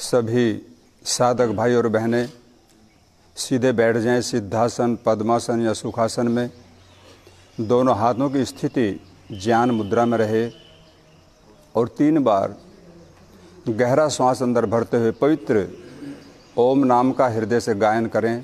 सभी साधक भाई और बहनें सीधे बैठ जाएं। सिद्धासन, पद्मासन या सुखासन में दोनों हाथों की स्थिति ज्ञान मुद्रा में रहे और 3 बार गहरा श्वास अंदर भरते हुए पवित्र ओम नाम का हृदय से गायन करें।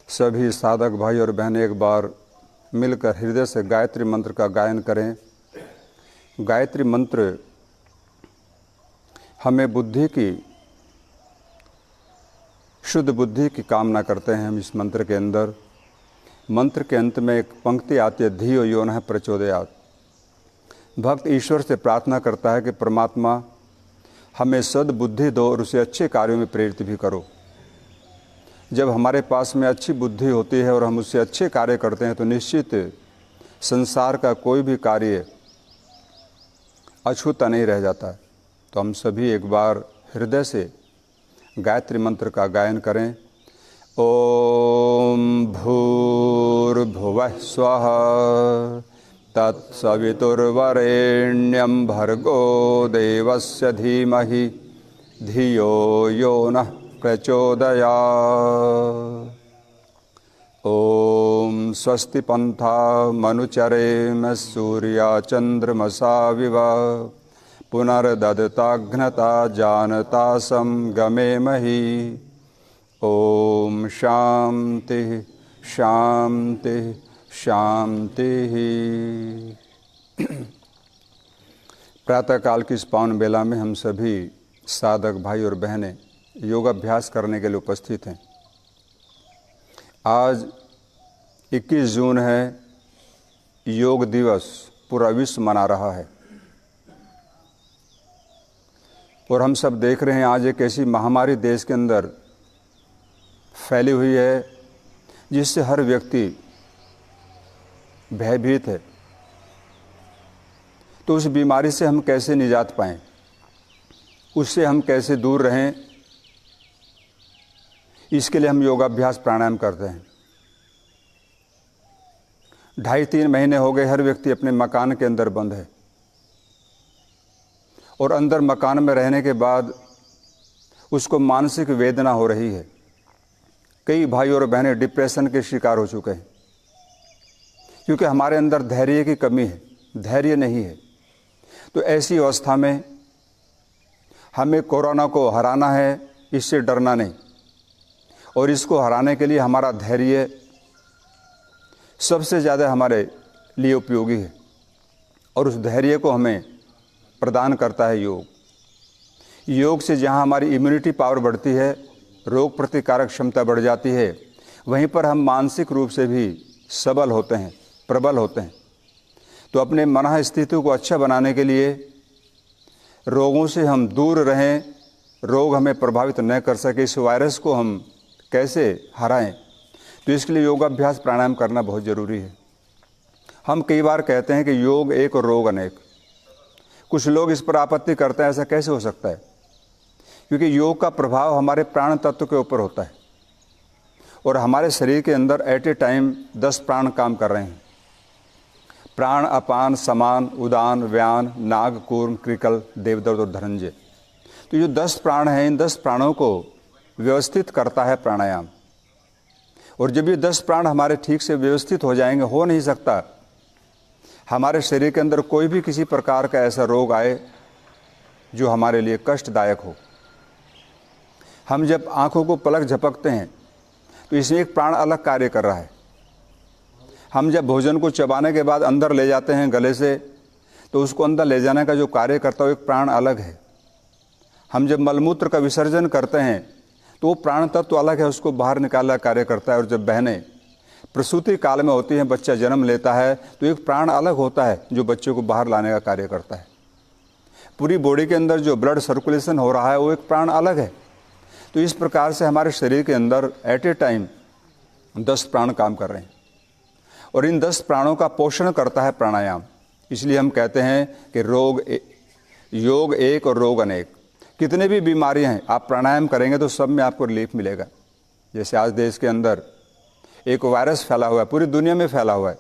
सभी साधक भाई और बहनें एक बार मिलकर हृदय से गायत्री मंत्र का गायन करें। गायत्री मंत्र हमें बुद्धि की, शुद्ध बुद्धि की कामना करते हैं। हम इस मंत्र के अंदर, मंत्र के अंत में एक पंक्ति आती है, धियो यो नः प्रचोदयात्। भक्त ईश्वर से प्रार्थना करता है कि परमात्मा हमें सद्बुद्धि दो और उसे अच्छे कार्यों में प्रेरित भी करो। जब हमारे पास में अच्छी बुद्धि होती है और हम उससे अच्छे कार्य करते हैं तो निश्चित संसार का कोई भी कार्य अछूता नहीं रह जाता है। तो हम सभी एक बार हृदय से गायत्री मंत्र का गायन करें। ओम भूर्भुवः स्वः तत्सवितुर्वरेण्यं भर्गो देवस्य धीमहि धियो यो नः प्रचोदयात्। ओम स्वस्ति पंथा मनुचरेम सूर्या चंद्रमसा विव पुनर्ददताघ्नता जानता गमेमहि। ओम शांति शांति शांति। प्रातःकाल की इस पावन बेला में हम सभी साधक भाई और बहनें योगाभ्यास करने के लिए उपस्थित हैं। आज 21 जून है, योग दिवस पूरा विश्व मना रहा है और हम सब देख रहे हैं आज एक ऐसी महामारी देश के अंदर फैली हुई है जिससे हर व्यक्ति भयभीत है। तो उस बीमारी से हम कैसे निजात पाएं, उससे हम कैसे दूर रहें, इसके लिए हम योगाभ्यास प्राणायाम करते हैं। 2.5-3 महीने हो गए हर व्यक्ति अपने मकान के अंदर बंद है और अंदर मकान में रहने के बाद उसको मानसिक वेदना हो रही है। कई भाई और बहनें डिप्रेशन के शिकार हो चुके हैं क्योंकि हमारे अंदर धैर्य की कमी है, धैर्य नहीं है। तो ऐसी अवस्था में हमें कोरोना को हराना है, इससे डरना नहीं। और इसको हराने के लिए हमारा धैर्य सबसे ज़्यादा हमारे लिए उपयोगी है और उस धैर्य को हमें प्रदान करता है योग। योग से जहाँ हमारी इम्यूनिटी पावर बढ़ती है, रोग प्रतिकारक क्षमता बढ़ जाती है, वहीं पर हम मानसिक रूप से भी सबल होते हैं, प्रबल होते हैं। तो अपने मन स्थिति को अच्छा बनाने के लिए रोगों से हम दूर रहें, रोग हमें प्रभावित न कर सके, इस वायरस को हम कैसे हराएं, तो इसके लिए योगाभ्यास प्राणायाम करना बहुत ज़रूरी है। हम कई बार कहते हैं कि योग एक और रोग अनेक। कुछ लोग इस पर आपत्ति करते हैं, ऐसा कैसे हो सकता है? क्योंकि योग का प्रभाव हमारे प्राण तत्व के ऊपर होता है और हमारे शरीर के अंदर एट ए टाइम 10 प्राण काम कर रहे हैं। प्राण, अपान, समान, उदान, व्यान, नाग, कूर्म, कृकल, देवदत्त और धनंजय। तो जो 10 प्राण हैं, इन 10 प्राणों को व्यवस्थित करता है प्राणायाम। और जब ये 10 प्राण हमारे ठीक से व्यवस्थित हो जाएंगे, हो नहीं सकता हमारे शरीर के अंदर कोई भी किसी प्रकार का ऐसा रोग आए जो हमारे लिए कष्टदायक हो। हम जब आंखों को पलक झपकते हैं तो इसमें एक प्राण अलग कार्य कर रहा है। हम जब भोजन को चबाने के बाद अंदर ले जाते हैं गले से, तो उसको अंदर ले जाने का जो कार्य करता है वो एक प्राण अलग है। हम जब मलमूत्र का विसर्जन करते हैं तो वो प्राण तत्व अलग है, उसको बाहर निकालने का कार्य करता है। और जब बहनें प्रसूति काल में होती हैं, बच्चा जन्म लेता है, तो एक प्राण अलग होता है जो बच्चे को बाहर लाने का कार्य करता है। पूरी बॉडी के अंदर जो ब्लड सर्कुलेशन हो रहा है वो एक प्राण अलग है। तो इस प्रकार से हमारे शरीर के अंदर एट ए टाइम 10 प्राण काम कर रहे हैं और इन 10 प्राणों का पोषण करता है प्राणायाम। इसलिए हम कहते हैं कि योग एक और रोग अनेक। कितने भी बीमारियां हैं, आप प्राणायाम करेंगे तो सब में आपको रिलीफ मिलेगा। जैसे आज देश के अंदर एक वायरस फैला हुआ है, पूरी दुनिया में फैला हुआ है,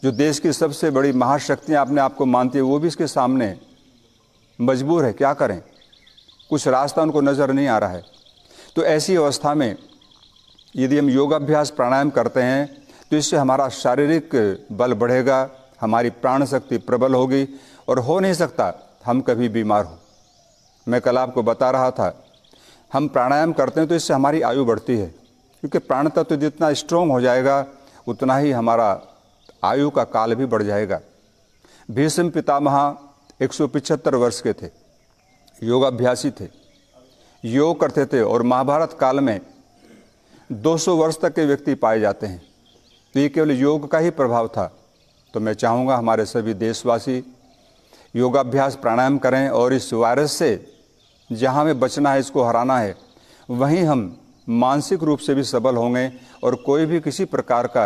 जो देश की सबसे बड़ी महाशक्तियाँ अपने आप को मानती है, वो भी इसके सामने मजबूर है। क्या करें, कुछ रास्ता उनको नज़र नहीं आ रहा है। तो ऐसी अवस्था में यदि हम योगाभ्यास प्राणायाम करते हैं तो इससे हमारा शारीरिक बल बढ़ेगा, हमारी प्राण शक्ति प्रबल होगी और हो नहीं सकता हम कभी बीमार हो। मैं कल आपको बता रहा था, हम प्राणायाम करते हैं तो इससे हमारी आयु बढ़ती है, क्योंकि प्राण तत्व जितना स्ट्रोंग हो जाएगा उतना ही हमारा आयु का काल भी बढ़ जाएगा। भीष्म पितामह 175 वर्ष के थे, योगाभ्यासी थे, योग करते थे और महाभारत काल में 200 वर्ष तक के व्यक्ति पाए जाते हैं। तो ये केवल योग का ही प्रभाव था। तो मैं चाहूँगा हमारे सभी देशवासी योगाभ्यास प्राणायाम करें और इस वायरस से जहाँ हमें बचना है, इसको हराना है, वहीं हम मानसिक रूप से भी सबल होंगे और कोई भी किसी प्रकार का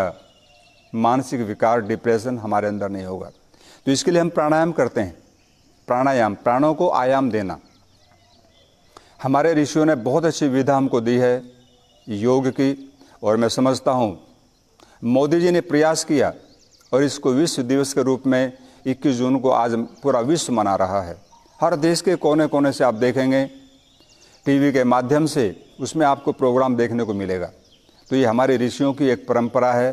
मानसिक विकार, डिप्रेशन हमारे अंदर नहीं होगा। तो इसके लिए हम प्राणायाम करते हैं। प्राणायाम, प्राणों को आयाम देना। हमारे ऋषियों ने बहुत अच्छी विधा हमको दी है योग की, और मैं समझता हूँ मोदी जी ने प्रयास किया और इसको विश्व दिवस के रूप में 21 जून को आज पूरा विश्व मना रहा है। हर देश के कोने कोने से आप देखेंगे टीवी के माध्यम से, उसमें आपको प्रोग्राम देखने को मिलेगा। तो ये हमारे ऋषियों की एक परंपरा है,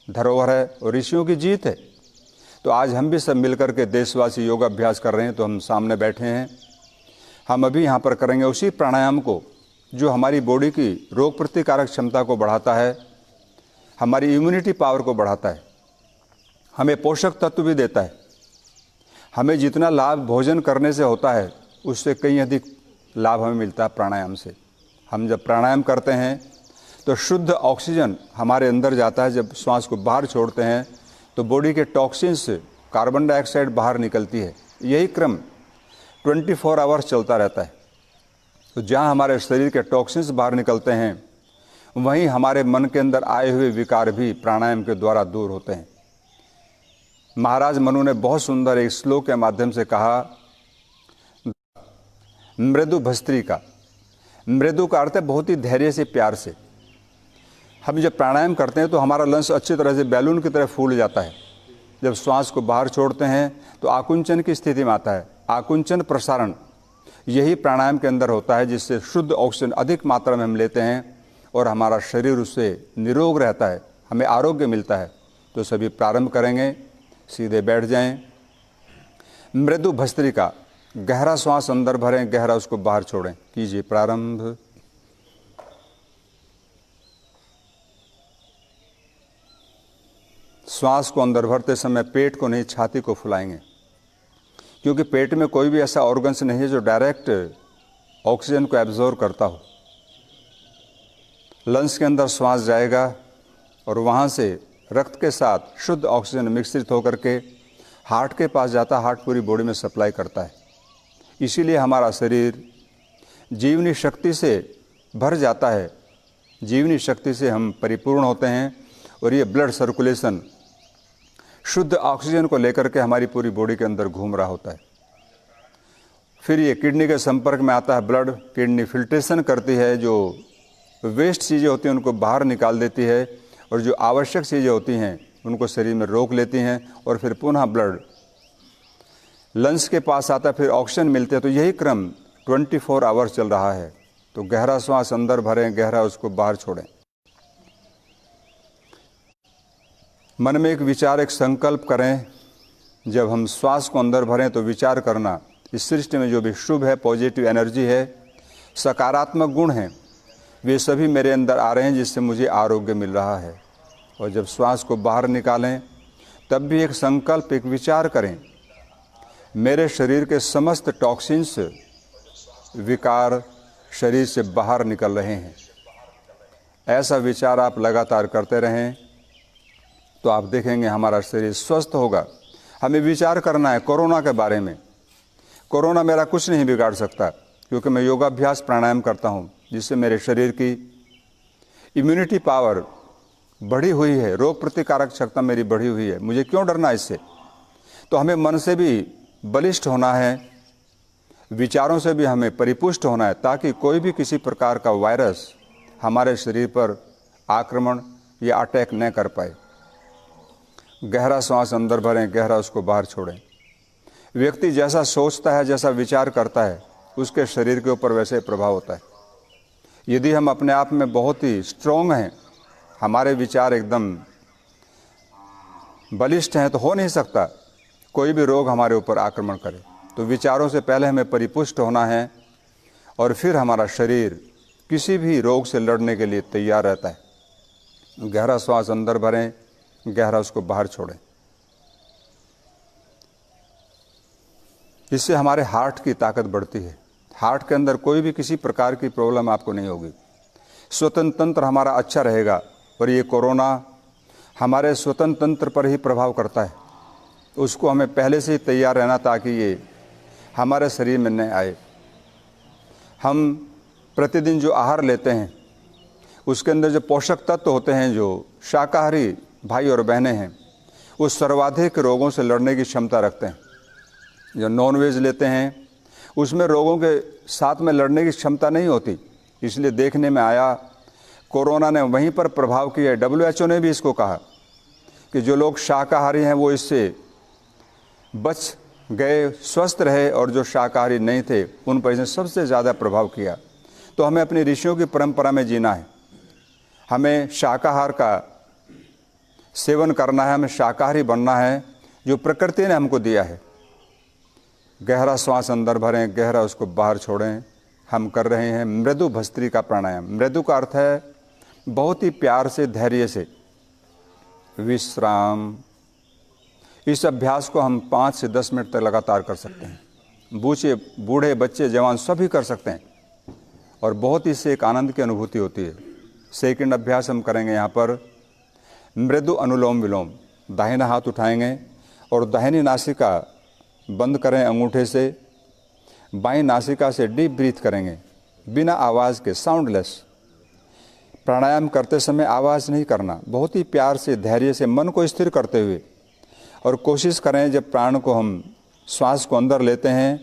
धरोहर है और ऋषियों की जीत है। तो आज हम भी सब मिलकर के देशवासी योगाभ्यास कर रहे हैं। तो हम सामने बैठे हैं, हम अभी यहाँ पर करेंगे उसी प्राणायाम को जो हमारी बॉडी की रोग प्रतिकारक क्षमता को बढ़ाता है, हमारी इम्यूनिटी पावर को बढ़ाता है, हमें पोषक तत्व भी देता है। हमें जितना लाभ भोजन करने से होता है उससे कहीं अधिक लाभ हमें मिलता है प्राणायाम से। हम जब प्राणायाम करते हैं तो शुद्ध ऑक्सीजन हमारे अंदर जाता है। जब श्वास को बाहर छोड़ते हैं तो बॉडी के टॉक्सिन्स, कार्बन डाइऑक्साइड बाहर निकलती है। यही क्रम 24 आवर्स चलता रहता है। तो जहाँ हमारे शरीर के टॉक्सिन्स बाहर निकलते हैं, वहीं हमारे मन के अंदर आए हुए विकार भी प्राणायाम के द्वारा दूर होते हैं। महाराज मनु ने बहुत सुंदर एक श्लोक के माध्यम से कहा, मृदु भस्त्रिका। मृदु का अर्थ है बहुत ही धैर्य से, प्यार से। हम जब प्राणायाम करते हैं तो हमारा लंग्स अच्छी तरह से बैलून की तरह फूल जाता है। जब श्वास को बाहर छोड़ते हैं तो आकुंचन की स्थिति में आता है। आकुंचन प्रसारण यही प्राणायाम के अंदर होता है, जिससे शुद्ध ऑक्सीजन अधिक मात्रा में हम लेते हैं और हमारा शरीर उससे निरोग रहता है, हमें आरोग्य मिलता है। तो सभी प्रारंभ करेंगे, सीधे बैठ जाएं। मृदु भस्त्रिका, गहरा श्वास अंदर भरें, गहरा उसको बाहर छोड़ें। कीजिए प्रारंभ। श्वास को अंदर भरते समय पेट को नहीं, छाती को फुलाएंगे, क्योंकि पेट में कोई भी ऐसा ऑर्गन्स नहीं है जो डायरेक्ट ऑक्सीजन को एब्जॉर्ब करता हो। लंग्स के अंदर श्वास जाएगा और वहाँ से रक्त के साथ शुद्ध ऑक्सीजन मिश्रित होकर के हार्ट के पास जाता है। हार्ट पूरी बॉडी में सप्लाई करता है। इसीलिए हमारा शरीर जीवनी शक्ति से भर जाता है, जीवनी शक्ति से हम परिपूर्ण होते हैं और ये ब्लड सर्कुलेशन शुद्ध ऑक्सीजन को लेकर के हमारी पूरी बॉडी के अंदर घूम रहा होता है। फिर ये किडनी के संपर्क में आता है ब्लड। किडनी फिल्ट्रेशन करती है, जो वेस्ट चीज़ें होती हैं उनको बाहर निकाल देती है और जो आवश्यक चीज़ें होती हैं उनको शरीर में रोक लेती हैं और फिर पुनः ब्लड लंग्स के पास आता है, फिर ऑक्सीजन मिलते हैं। तो यही क्रम 24 आवर्स चल रहा है। तो गहरा श्वास अंदर भरें, गहरा उसको बाहर छोड़ें। मन में एक विचार, एक संकल्प करें। जब हम श्वास को अंदर भरें तो विचार करना, इस सृष्टि में जो भी शुभ है, पॉजिटिव एनर्जी है, सकारात्मक गुण हैं, वे सभी मेरे अंदर आ रहे हैं, जिससे मुझे आरोग्य मिल रहा है। और जब श्वास को बाहर निकालें तब भी एक संकल्प, एक विचार करें, मेरे शरीर के समस्त टॉक्सिन्स, विकार शरीर से बाहर निकल रहे हैं। ऐसा विचार आप लगातार करते रहें तो आप देखेंगे हमारा शरीर स्वस्थ होगा। हमें विचार करना है कोरोना के बारे में। कोरोना मेरा कुछ नहीं बिगाड़ सकता, क्योंकि मैं योगाभ्यास प्राणायाम करता हूँ, जिससे मेरे शरीर की इम्यूनिटी पावर बढ़ी हुई है, रोग प्रतिकारक क्षमता मेरी बढ़ी हुई है। मुझे क्यों डरना इससे? तो हमें मन से भी बलिष्ठ होना है, विचारों से भी हमें परिपुष्ट होना है, ताकि कोई भी किसी प्रकार का वायरस हमारे शरीर पर आक्रमण या अटैक न कर पाए। गहरा श्वास अंदर भरें, गहरा उसको बाहर छोड़ें। व्यक्ति जैसा सोचता है, जैसा विचार करता है, उसके शरीर के ऊपर वैसे प्रभाव होता है। यदि हम अपने आप में बहुत ही स्ट्रोंग हैं, हमारे विचार एकदम बलिष्ठ हैं, तो हो नहीं सकता कोई भी रोग हमारे ऊपर आक्रमण करे। तो विचारों से पहले हमें परिपुष्ट होना है, और फिर हमारा शरीर किसी भी रोग से लड़ने के लिए तैयार रहता है। गहरा श्वास अंदर भरें, गहरा उसको बाहर छोड़ें। इससे हमारे हार्ट की ताकत बढ़ती है। हार्ट के अंदर कोई भी किसी प्रकार की प्रॉब्लम आपको नहीं होगी। श्वसन तंत्र हमारा अच्छा रहेगा। और ये कोरोना हमारे श्वसन तंत्र पर ही प्रभाव करता है, उसको हमें पहले से ही तैयार रहना, ताकि ये हमारे शरीर में न आए। हम प्रतिदिन जो आहार लेते हैं, उसके अंदर जो पोषक तत्व होते हैं, जो शाकाहारी भाई और बहनें हैं, वो सर्वाधिक रोगों से लड़ने की क्षमता रखते हैं। जो नॉनवेज लेते हैं, उसमें रोगों के साथ में लड़ने की क्षमता नहीं होती। इसलिए देखने में आया कोरोना ने वहीं पर प्रभाव किया है। WHO ने भी इसको कहा कि जो लोग शाकाहारी हैं वो इससे बच गए, स्वस्थ रहे, और जो शाकाहारी नहीं थे उन पर इसने सबसे ज़्यादा प्रभाव किया। तो हमें अपनी ऋषियों की परंपरा में जीना है। हमें शाकाहार का सेवन करना है, हमें शाकाहारी बनना है, जो प्रकृति ने हमको दिया है। गहरा श्वास अंदर भरें, गहरा उसको बाहर छोड़ें। हम कर रहे हैं मृदु भस्त्रिका प्राणायाम। मृदु का अर्थ है बहुत ही प्यार से, धैर्य से विश्राम। इस अभ्यास को हम 5 से 10 मिनट तक लगातार कर सकते हैं। बूढ़े, बच्चे, जवान सभी कर सकते हैं, और बहुत ही इससे एक आनंद की अनुभूति होती है। सेकंड अभ्यास हम करेंगे यहाँ पर मृदु अनुलोम विलोम। दाहिना हाथ उठाएंगे और दाहिनी नासिका बंद करें अंगूठे से, बाईं नासिका से डीप ब्रीथ करेंगे, बिना आवाज़ के, साउंडलेस। प्राणायाम करते समय आवाज़ नहीं करना, बहुत ही प्यार से, धैर्य से, मन को स्थिर करते हुए। और कोशिश करें जब प्राण को हम श्वास को अंदर लेते हैं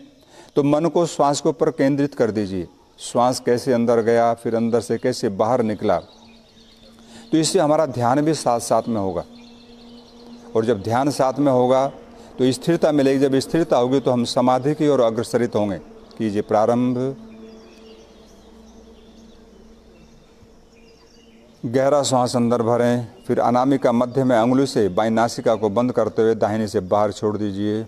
तो मन को श्वास के ऊपर केंद्रित कर दीजिए। श्वास कैसे अंदर गया, फिर अंदर से कैसे बाहर निकला। तो इससे हमारा ध्यान भी साथ साथ में होगा, और जब ध्यान साथ में होगा तो स्थिरता मिलेगी। जब स्थिरता होगी तो हम समाधि की ओर अग्रसरित होंगे। कीजिए प्रारंभ। गहरा श्वास अंदर भरें, फिर अनामिका मध्य में अंगुली से बाईं नासिका को बंद करते हुए दाहिनी से बाहर छोड़ दीजिए।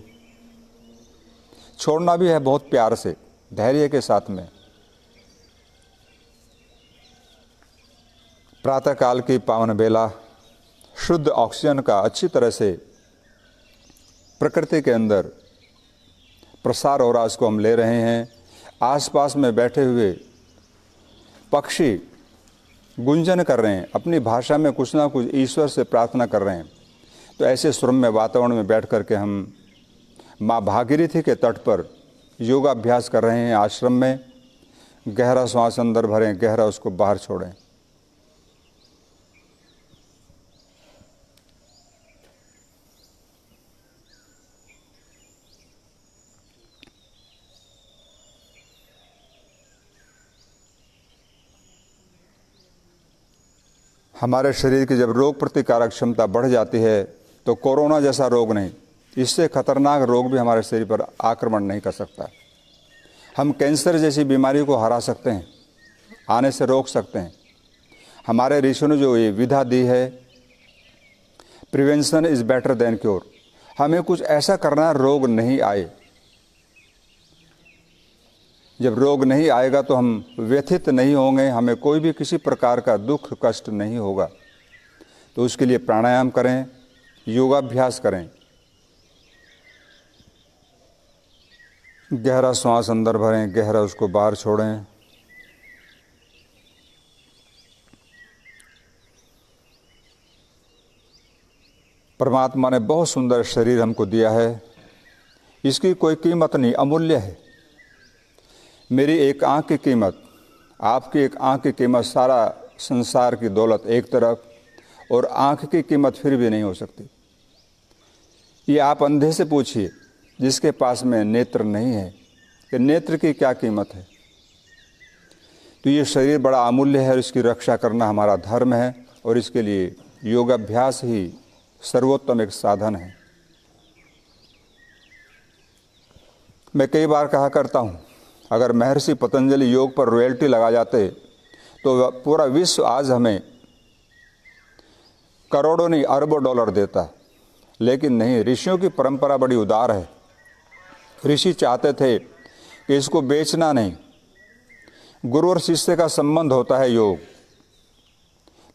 छोड़ना भी है बहुत प्यार से, धैर्य के साथ में। प्रातःकाल की पावन बेला, शुद्ध ऑक्सीजन का अच्छी तरह से प्रकृति के अंदर प्रसार हो रहा, इसको हम ले रहे हैं। आसपास में बैठे हुए पक्षी गुंजन कर रहे हैं, अपनी भाषा में कुछ ना कुछ ईश्वर से प्रार्थना कर रहे हैं। तो ऐसे सुरम्य वातावरण में बैठ कर के हम माँ भागीरथी के तट पर योगाभ्यास कर रहे हैं आश्रम में। गहरा श्वास अंदर भरें, गहरा उसको बाहर छोड़ें। हमारे शरीर की जब रोग प्रतिकारक क्षमता बढ़ जाती है तो कोरोना जैसा रोग नहीं, इससे खतरनाक रोग भी हमारे शरीर पर आक्रमण नहीं कर सकता। हम कैंसर जैसी बीमारी को हरा सकते हैं, आने से रोक सकते हैं। हमारे ऋषियों ने जो ये विधा दी है, prevention is better than cure. हमें कुछ ऐसा करना है रोग नहीं आए। जब रोग नहीं आएगा तो हम व्यथित नहीं होंगे, हमें कोई भी किसी प्रकार का दुख कष्ट नहीं होगा। तो उसके लिए प्राणायाम करें, योगाभ्यास करें। गहरा श्वास अंदर भरें, गहरा उसको बाहर छोड़ें। परमात्मा ने बहुत सुंदर शरीर हमको दिया है, इसकी कोई कीमत नहीं, अमूल्य है। मेरी एक आँख की कीमत, आपकी एक आँख की कीमत, सारा संसार की दौलत एक तरफ, और आँख की कीमत फिर भी नहीं हो सकती। ये आप अंधे से पूछिए जिसके पास में नेत्र नहीं है कि नेत्र की क्या कीमत है। तो ये शरीर बड़ा अमूल्य है और इसकी रक्षा करना हमारा धर्म है, और इसके लिए योगाभ्यास ही सर्वोत्तम एक साधन है। मैं कई बार कहा करता हूँ, अगर महर्षि पतंजलि योग पर रॉयल्टी लगा जाते तो पूरा विश्व आज हमें करोड़ों नहीं अरबों डॉलर देता। लेकिन नहीं, ऋषियों की परंपरा बड़ी उदार है। ऋषि चाहते थे कि इसको बेचना नहीं, गुरु और शिष्य का संबंध होता है योग।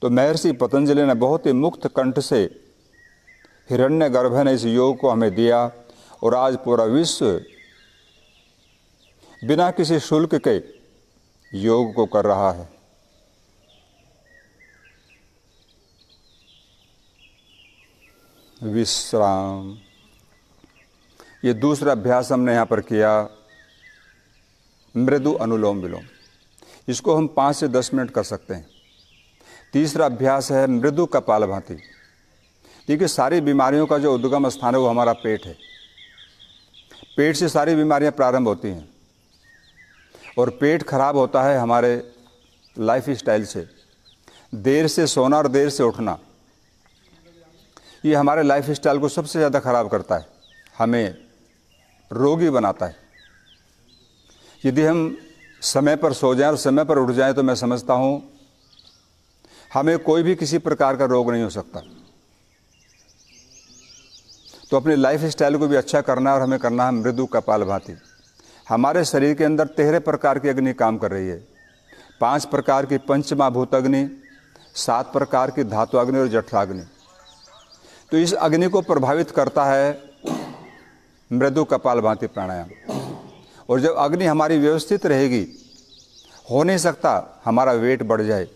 तो महर्षि पतंजलि ने बहुत ही मुक्त कंठ से, हिरण्यगर्भ ने इस योग को हमें दिया, और आज पूरा विश्व बिना किसी शुल्क के योग को कर रहा है। विश्राम, ये दूसरा अभ्यास हमने यहाँ पर किया, मृदु अनुलोम विलोम। इसको हम 5 से 10 मिनट कर सकते हैं। तीसरा अभ्यास है मृदु कपालभाति। देखिए, सारी बीमारियों का जो उद्गम स्थान है वो हमारा पेट है। पेट से सारी बीमारियां प्रारंभ होती हैं, और पेट खराब होता है हमारे लाइफ स्टाइल से। देर से सोना और देर से उठना, ये हमारे लाइफ स्टाइल को सबसे ज़्यादा खराब करता है, हमें रोगी बनाता है। यदि हम समय पर सो जाएं और समय पर उठ जाएं तो मैं समझता हूँ हमें कोई भी किसी प्रकार का रोग नहीं हो सकता। तो अपनी लाइफ स्टाइल को भी अच्छा करना है, और हमें करना है मृदु कपालभाति। हमारे शरीर के अंदर 13 प्रकार की अग्नि काम कर रही है। 5 प्रकार की पंचमहाभूत अग्नि, 7 प्रकार की धातु अग्नि और जठराग्नि। तो इस अग्नि को प्रभावित करता है मृदु कपालभाति प्राणायाम। और जब अग्नि हमारी व्यवस्थित रहेगी, हो नहीं सकता हमारा वेट बढ़ जाए,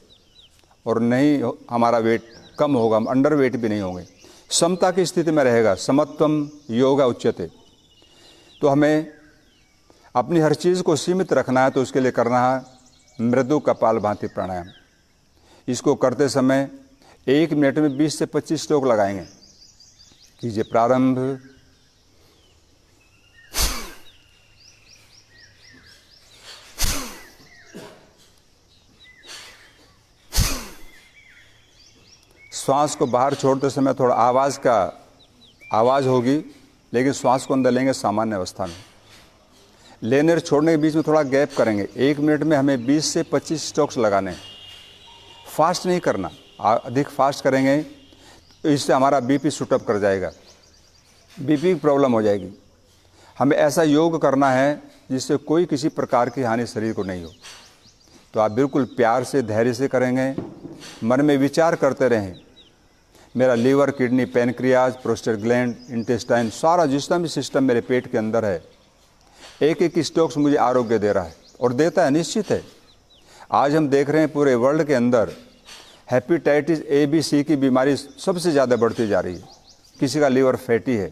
और नहीं हमारा वेट कम होगा, हम अंडर वेट भी नहीं होंगे, समता की स्थिति में रहेगा। समत्वम योगा उच्यते। तो हमें अपनी हर चीज़ को सीमित रखना है, तो उसके लिए करना है मृदु कपालभाति प्राणायाम। इसको करते समय 1 मिनट में 20 से 25 स्ट्रोक लगाएंगे। कीजिए प्रारंभ। श्वास को बाहर छोड़ते समय थोड़ा आवाज़ होगी, लेकिन श्वास को अंदर लेंगे सामान्य अवस्था में। लेने और छोड़ने के बीच में थोड़ा गैप करेंगे। 1 मिनट में हमें 20 से 25 स्ट्रोक्स लगाने हैं। फास्ट नहीं करना, अधिक फास्ट करेंगे तो इससे हमारा बीपी शूटअप कर जाएगा, बीपी की प्रॉब्लम हो जाएगी। हमें ऐसा योग करना है जिससे कोई किसी प्रकार की हानि शरीर को नहीं हो। तो आप बिल्कुल प्यार से, धैर्य से करेंगे। मन में विचार करते रहें, मेरा liver, kidney, pancreas, prostate gland, intestine, सारा जितना भी सिस्टम मेरे पेट के अंदर है, एक एक स्ट्रोक्स मुझे आरोग्य दे रहा है, और देता है, निश्चित है। आज हम देख रहे हैं पूरे वर्ल्ड के अंदर हेपेटाइटिस A, B, C की बीमारी सबसे ज़्यादा बढ़ती जा रही है। किसी का लीवर फैटी है,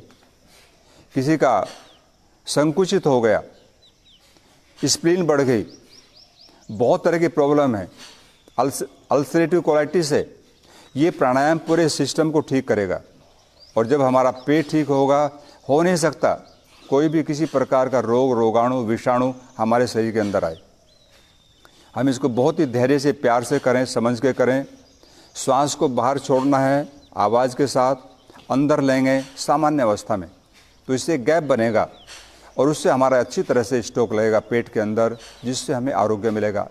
किसी का संकुचित हो गया, स्प्लीन बढ़ गई, बहुत तरह की प्रॉब्लम है, अल्सरेटिव कोलाइटिस है। ये प्राणायाम पूरे सिस्टम को ठीक करेगा। और जब हमारा पेट ठीक होगा, हो नहीं सकता कोई भी किसी प्रकार का रोग, रोगाणु, विषाणु हमारे शरीर के अंदर आए। हम इसको बहुत ही धैर्य से, प्यार से करें, समझ के करें। श्वास को बाहर छोड़ना है आवाज़ के साथ, अंदर लेंगे सामान्य अवस्था में, तो इससे गैप बनेगा और उससे हमारा अच्छी तरह से स्ट्रोक लगेगा पेट के अंदर, जिससे हमें आरोग्य मिलेगा।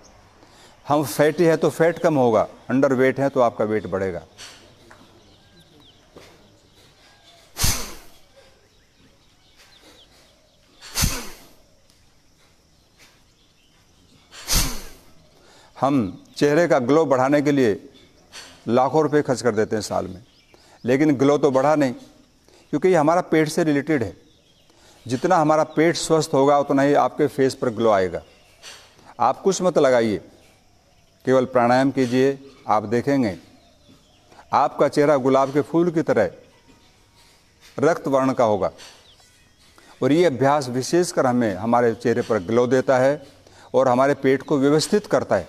हम फैटी है तो फैट कम होगा, अंडर वेट है तो आपका वेट बढ़ेगा। हम चेहरे का ग्लो बढ़ाने के लिए लाखों रुपए खर्च कर देते हैं साल में, लेकिन ग्लो तो बढ़ा नहीं, क्योंकि ये हमारा पेट से रिलेटेड है। जितना हमारा पेट स्वस्थ होगा उतना ही आपके फेस पर ग्लो आएगा। आप कुछ मत लगाइए, केवल प्राणायाम कीजिए, आप देखेंगे आपका चेहरा गुलाब के फूल की तरह रक्त वर्ण का होगा। और ये अभ्यास विशेषकर हमें हमारे चेहरे पर ग्लो देता है और हमारे पेट को व्यवस्थित करता है।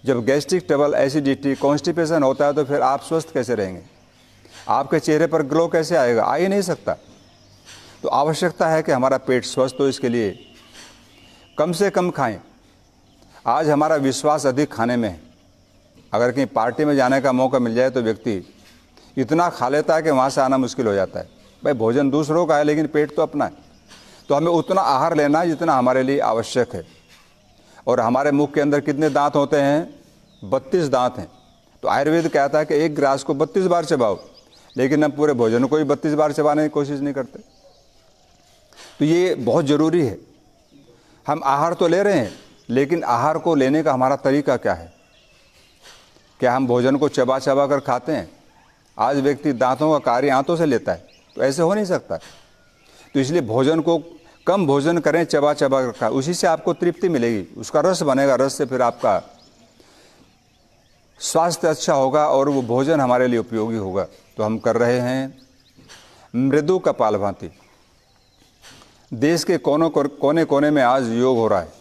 जब गैस्ट्रिक ट्रबल, एसिडिटी, कॉन्स्टिपेशन होता है तो फिर आप स्वस्थ कैसे रहेंगे? आपके चेहरे पर ग्लो कैसे आएगा? आ ही नहीं सकता। तो आवश्यकता है कि हमारा पेट स्वस्थ हो। इसके लिए कम से कम खाएं। आज हमारा विश्वास अधिक खाने में है। अगर कहीं पार्टी में जाने का मौका मिल जाए तो व्यक्ति इतना खा लेता है कि वहाँ से आना मुश्किल हो जाता है। भाई भोजन दूसरों का है लेकिन पेट तो अपना है। तो हमें उतना आहार लेना है जितना हमारे लिए आवश्यक है। और हमारे मुख के अंदर कितने दांत होते हैं? 32 दांत हैं। तो आयुर्वेद कहता है कि एक ग्रास को 32 बार चबाओ, लेकिन हम पूरे भोजन को ही 32 बार चबाने की कोशिश नहीं करते। तो ये बहुत ज़रूरी है। हम आहार तो ले रहे हैं, लेकिन आहार को लेने का हमारा तरीका क्या है? क्या हम भोजन को चबा चबा कर खाते हैं? आज व्यक्ति दांतों का कार्य आंतों से लेता है, तो ऐसे हो नहीं सकता। तो इसलिए भोजन को कम भोजन करें, चबा चबा कर खाएं, उसी से आपको तृप्ति मिलेगी, उसका रस बनेगा, रस से फिर आपका स्वास्थ्य अच्छा होगा और वो भोजन हमारे लिए उपयोगी होगा। तो हम कर रहे हैं मृदु कपालभाति। देश के कोने कोने में आज योग हो रहा है।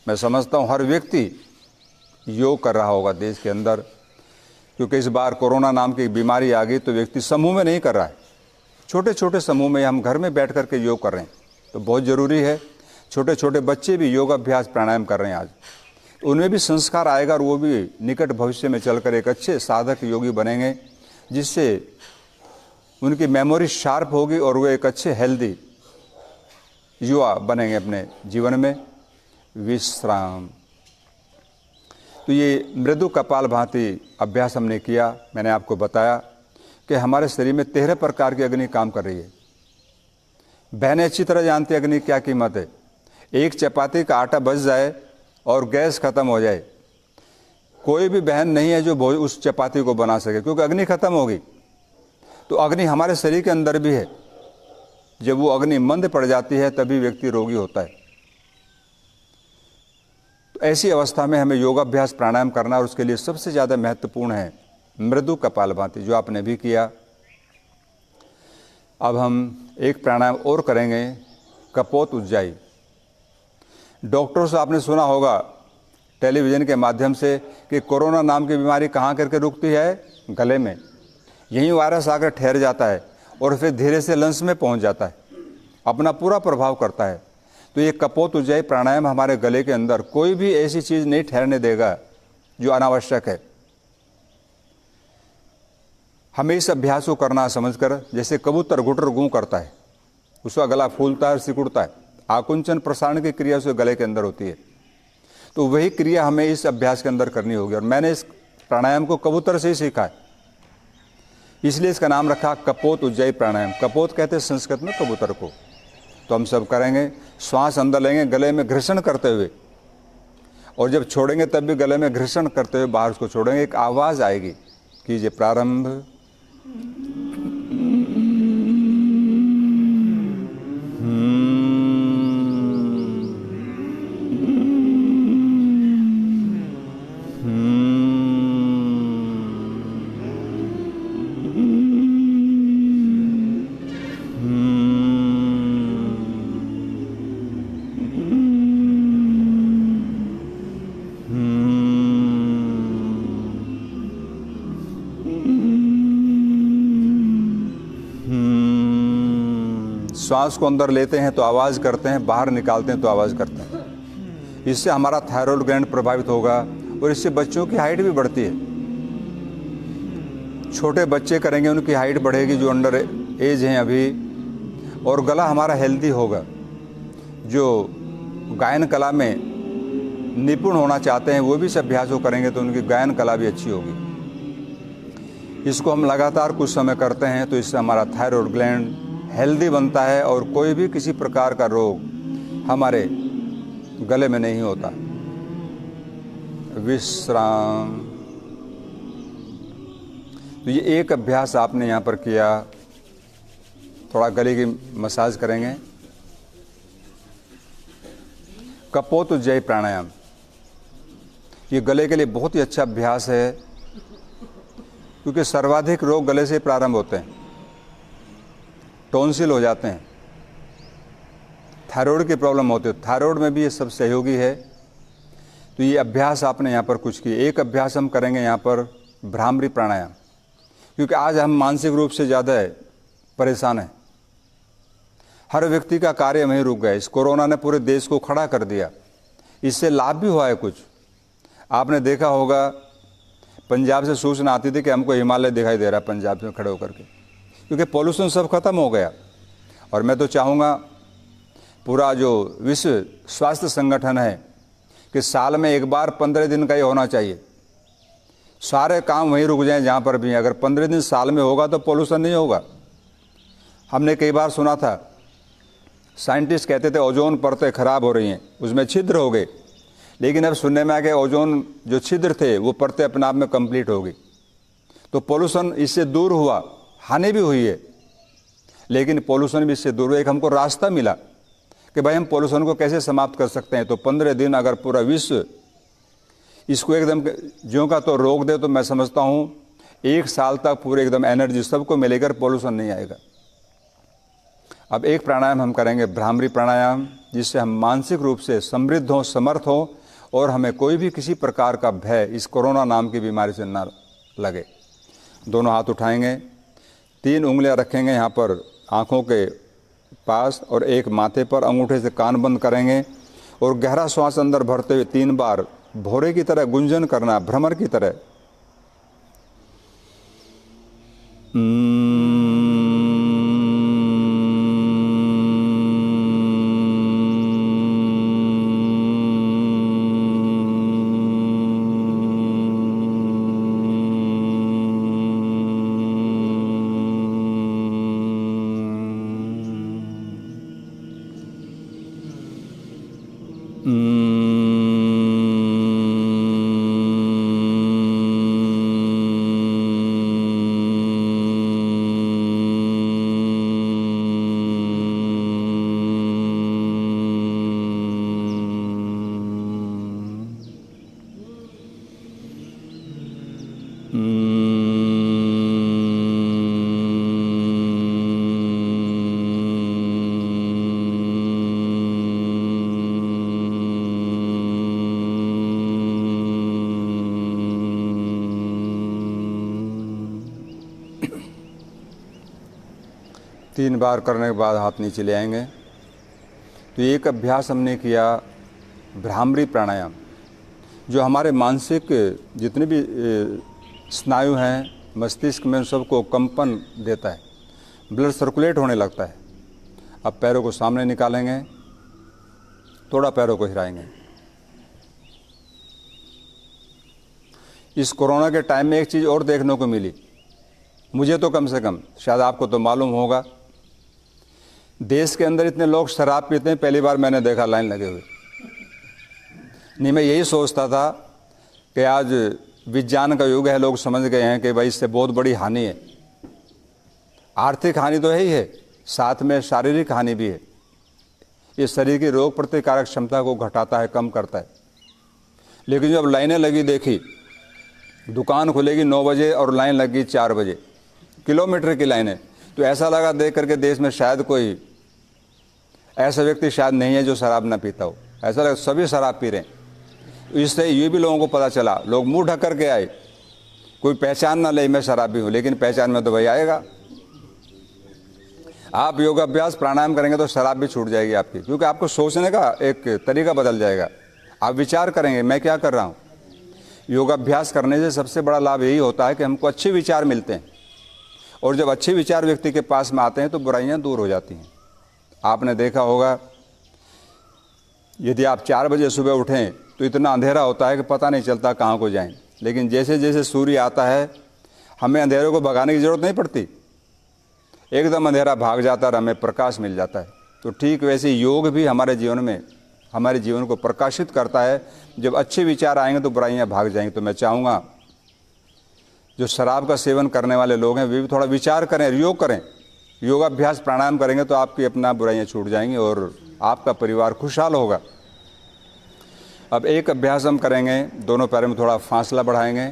मैं समझता हूँ हर व्यक्ति योग कर रहा होगा देश के अंदर, क्योंकि इस बार कोरोना नाम की बीमारी आ गई तो व्यक्ति समूह में नहीं कर रहा है, छोटे छोटे समूह में हम घर में बैठ कर के योग कर रहे हैं। तो बहुत ज़रूरी है। छोटे छोटे बच्चे भी योग अभ्यास प्राणायाम कर रहे हैं आज, तो उनमें भी संस्कार आएगा और वो भी निकट भविष्य में चलकर एक अच्छे साधक योगी बनेंगे, जिससे उनकी मेमोरी शार्प होगी और वो एक अच्छे हेल्दी युवा बनेंगे अपने जीवन में। विश्राम। तो ये मृदु कपालभाति अभ्यास हमने किया। मैंने आपको बताया कि हमारे शरीर में 13 प्रकार की अग्नि काम कर रही है। बहनें अच्छी तरह जानती है अग्नि क्या कीमत है। एक चपाती का आटा बच जाए और गैस खत्म हो जाए, कोई भी बहन नहीं है जो उस चपाती को बना सके, क्योंकि अग्नि खत्म होगी। तो अग्नि हमारे शरीर के अंदर भी है। जब वो अग्नि मंद पड़ जाती है तभी व्यक्ति रोगी होता है। तो ऐसी अवस्था में हमें योगाभ्यास प्राणायाम करना, और उसके लिए सबसे ज़्यादा महत्वपूर्ण है मृदु कपालभाति, जो आपने भी किया। अब हम एक प्राणायाम और करेंगे, कपोत उज्जाई। डॉक्टरों से आपने सुना होगा टेलीविज़न के माध्यम से कि कोरोना नाम की बीमारी कहाँ करके रुकती है? गले में। यहीं वायरस आकर ठहर जाता है और फिर धीरे से लंग्स में पहुंच जाता है, अपना पूरा प्रभाव करता है। तो ये कपोत उज्जाई प्राणायाम हमारे गले के अंदर कोई भी ऐसी चीज़ नहीं ठहरने देगा जो अनावश्यक है। हमें इस अभ्यास को करना समझकर, जैसे कबूतर गुटर गूं करता है, उसका गला फूलता है और सिकुड़ता है, आकुंचन प्रसारण की क्रिया उसके गले के अंदर होती है। तो वही क्रिया हमें इस अभ्यास के अंदर करनी होगी। और मैंने इस प्राणायाम को कबूतर से ही सीखा है, इसलिए इसका नाम रखा कपोत उज्जाई प्राणायाम। कपोत कहते हैं संस्कृत में कबूतर को। तो हम सब करेंगे। श्वास अंदर लेंगे गले में घर्षण करते हुए, और जब छोड़ेंगे तब भी गले में घर्षण करते हुए बाहर उसको छोड़ेंगे। एक आवाज़ आएगी, कीजिए प्रारंभ। श्वास को अंदर लेते हैं तो आवाज़ करते हैं, बाहर निकालते हैं तो आवाज़ करते हैं। इससे हमारा थायराइड ग्लैंड प्रभावित होगा और इससे बच्चों की हाइट भी बढ़ती है। छोटे बच्चे करेंगे, उनकी हाइट बढ़ेगी जो अंडर एज हैं अभी, और गला हमारा हेल्दी होगा। जो गायन कला में निपुण होना चाहते हैं वो भी इस अभ्यास को करेंगे तो उनकी गायन कला भी अच्छी होगी। इसको हम लगातार कुछ समय करते हैं तो इससे हमारा थायराइड ग्लैंड हेल्दी बनता है और कोई भी किसी प्रकार का रोग हमारे गले में नहीं होता। विश्राम। तो ये एक अभ्यास आपने यहाँ पर किया। थोड़ा गले की मसाज करेंगे। कपोतउज्जयी प्राणायाम, ये गले के लिए बहुत ही अच्छा अभ्यास है, क्योंकि सर्वाधिक रोग गले से प्रारंभ होते हैं। टॉन्सिल हो जाते हैं, थायराइड की प्रॉब्लम होती है, थायराइड में भी ये सब सहयोगी है। तो ये अभ्यास आपने यहाँ पर कुछ किए। एक अभ्यास हम करेंगे यहाँ पर भ्रामरी प्राणायाम, क्योंकि आज हम मानसिक रूप से ज़्यादा परेशान हैं। हर व्यक्ति का कार्य वहीं रुक गया। इस कोरोना ने पूरे देश को खड़ा कर दिया। इससे लाभ भी हुआ है कुछ। आपने देखा होगा, पंजाब से सूचना आती थी कि हमको हिमालय दिखाई दे रहा है पंजाब में खड़े होकर के, क्योंकि पॉल्यूशन सब खत्म हो गया। और मैं तो चाहूँगा पूरा जो विश्व स्वास्थ्य संगठन है कि साल में एक बार 15 दिन का ही होना चाहिए। सारे काम वहीं रुक जाएं जहाँ पर भी हैं। अगर 15 दिन साल में होगा तो पॉल्यूशन नहीं होगा। हमने कई बार सुना था, साइंटिस्ट कहते थे ओजोन परतें खराब हो रही हैं, उसमें छिद्र हो गए। लेकिन अब सुनने में आ गया ओजोन जो छिद्र थे वो परतें अपने आप में कंप्लीट हो गई। तो पॉल्यूशन इससे दूर हुआ, हानि भी हुई है, लेकिन पॉल्यूशन भी इससे दूर हुआ। एक हमको रास्ता मिला कि भाई हम पॉल्यूशन को कैसे समाप्त कर सकते हैं। तो 15 दिन अगर पूरा विश्व इसको एकदम ज्यों का तो रोक दे, तो मैं समझता हूँ 1 साल तक पूरे एकदम एनर्जी सबको मिलेगा, पॉल्यूशन नहीं आएगा। अब एक प्राणायाम हम करेंगे, भ्रामरी प्राणायाम, जिससे हम मानसिक रूप से समृद्ध हों, समर्थ हों, और हमें कोई भी किसी प्रकार का भय इस कोरोना नाम की बीमारी से ना लगे। दोनों हाथ उठाएंगे, 3 उंगलियां रखेंगे यहाँ पर आँखों के पास और एक माथे पर। अंगूठे से कान बंद करेंगे और गहरा श्वास अंदर भरते हुए 3 बार भौरे की तरह गुंजन करना, भ्रमर की तरह। तीन बार करने के बाद हाथ नीचे ले आएंगे। तो एक अभ्यास हमने किया भ्रामरी प्राणायाम, जो हमारे मानसिक जितने भी स्नायु हैं मस्तिष्क में, सबको कंपन देता है, ब्लड सर्कुलेट होने लगता है। अब पैरों को सामने निकालेंगे, थोड़ा पैरों को हिलाएंगे। इस कोरोना के टाइम में एक चीज़ और देखने को मिली, मुझे तो कम से कम, शायद आपको तो मालूम होगा, देश के अंदर इतने लोग शराब पीते हैं, पहली बार मैंने देखा लाइन लगे हुए। नहीं, मैं यही सोचता था कि आज विज्ञान का युग है, लोग समझ गए हैं कि भाई इससे बहुत बड़ी हानि है। आर्थिक हानि तो है ही है, साथ में शारीरिक हानि भी है। ये शरीर की रोग प्रतिकारक क्षमता को घटाता है, कम करता है। लेकिन जब लाइनें लगी देखी, दुकान खुलेगी 9 बजे और लाइन लगी 4 बजे, किलोमीटर की लाइनें, तो ऐसा लगा देख करके देश में शायद कोई ऐसा व्यक्ति शायद नहीं है जो शराब ना पीता हो। ऐसा लगा सभी शराब पी रहे हैं। इससे ये भी लोगों को पता चला, लोग मुंह ढक करके आए, कोई पहचान ना ले मैं शराबी हूँ, लेकिन पहचान में तो भाई आएगा। आप योगाभ्यास प्राणायाम करेंगे तो शराब भी छूट जाएगी आपकी, क्योंकि आपको सोचने का एक तरीका बदल जाएगा। आप विचार करेंगे मैं क्या कर रहा हूँ। योगाभ्यास करने से सबसे बड़ा लाभ यही होता है कि हमको अच्छे विचार मिलते हैं, और जब अच्छे विचार व्यक्ति के पास में आते हैं तो बुराइयां दूर हो जाती हैं। आपने देखा होगा, यदि आप 4 बजे सुबह उठें तो इतना अंधेरा होता है कि पता नहीं चलता कहाँ को जाएं, लेकिन जैसे जैसे सूर्य आता है हमें अंधेरे को भगाने की ज़रूरत नहीं पड़ती, एकदम अंधेरा भाग जाता और हमें प्रकाश मिल जाता है। तो ठीक वैसे योग भी हमारे जीवन में हमारे जीवन को प्रकाशित करता है। जब अच्छे विचार आएंगे तो बुराइयां भाग जाएंगी। तो मैं चाहूँगा जो शराब का सेवन करने वाले लोग हैं वे भी थोड़ा विचार करें, योग करें, योगाभ्यास प्राणायाम करेंगे तो आपकी अपना बुराइयां छूट जाएंगी और आपका परिवार खुशहाल होगा। अब एक अभ्यास हम करेंगे, दोनों पैरों में थोड़ा फासला बढ़ाएंगे।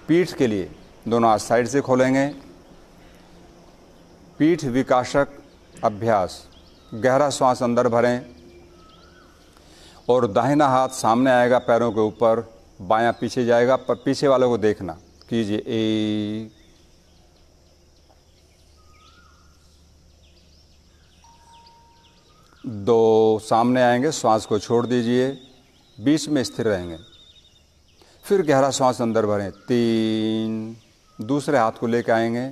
पीठ के लिए दोनों हाथ साइड से खोलेंगे। पीठ विकासक अभ्यास। गहरा श्वास अंदर भरें और दाहिना हाथ सामने आएगा पैरों के ऊपर, बायां पीछे जाएगा, पर पीछे वालों को देखना। कीजिए 1 2, सामने आएंगे, श्वास को छोड़ दीजिए, बीच में स्थिर रहेंगे। फिर गहरा श्वास अंदर भरें 3, दूसरे हाथ को लेकर आएंगे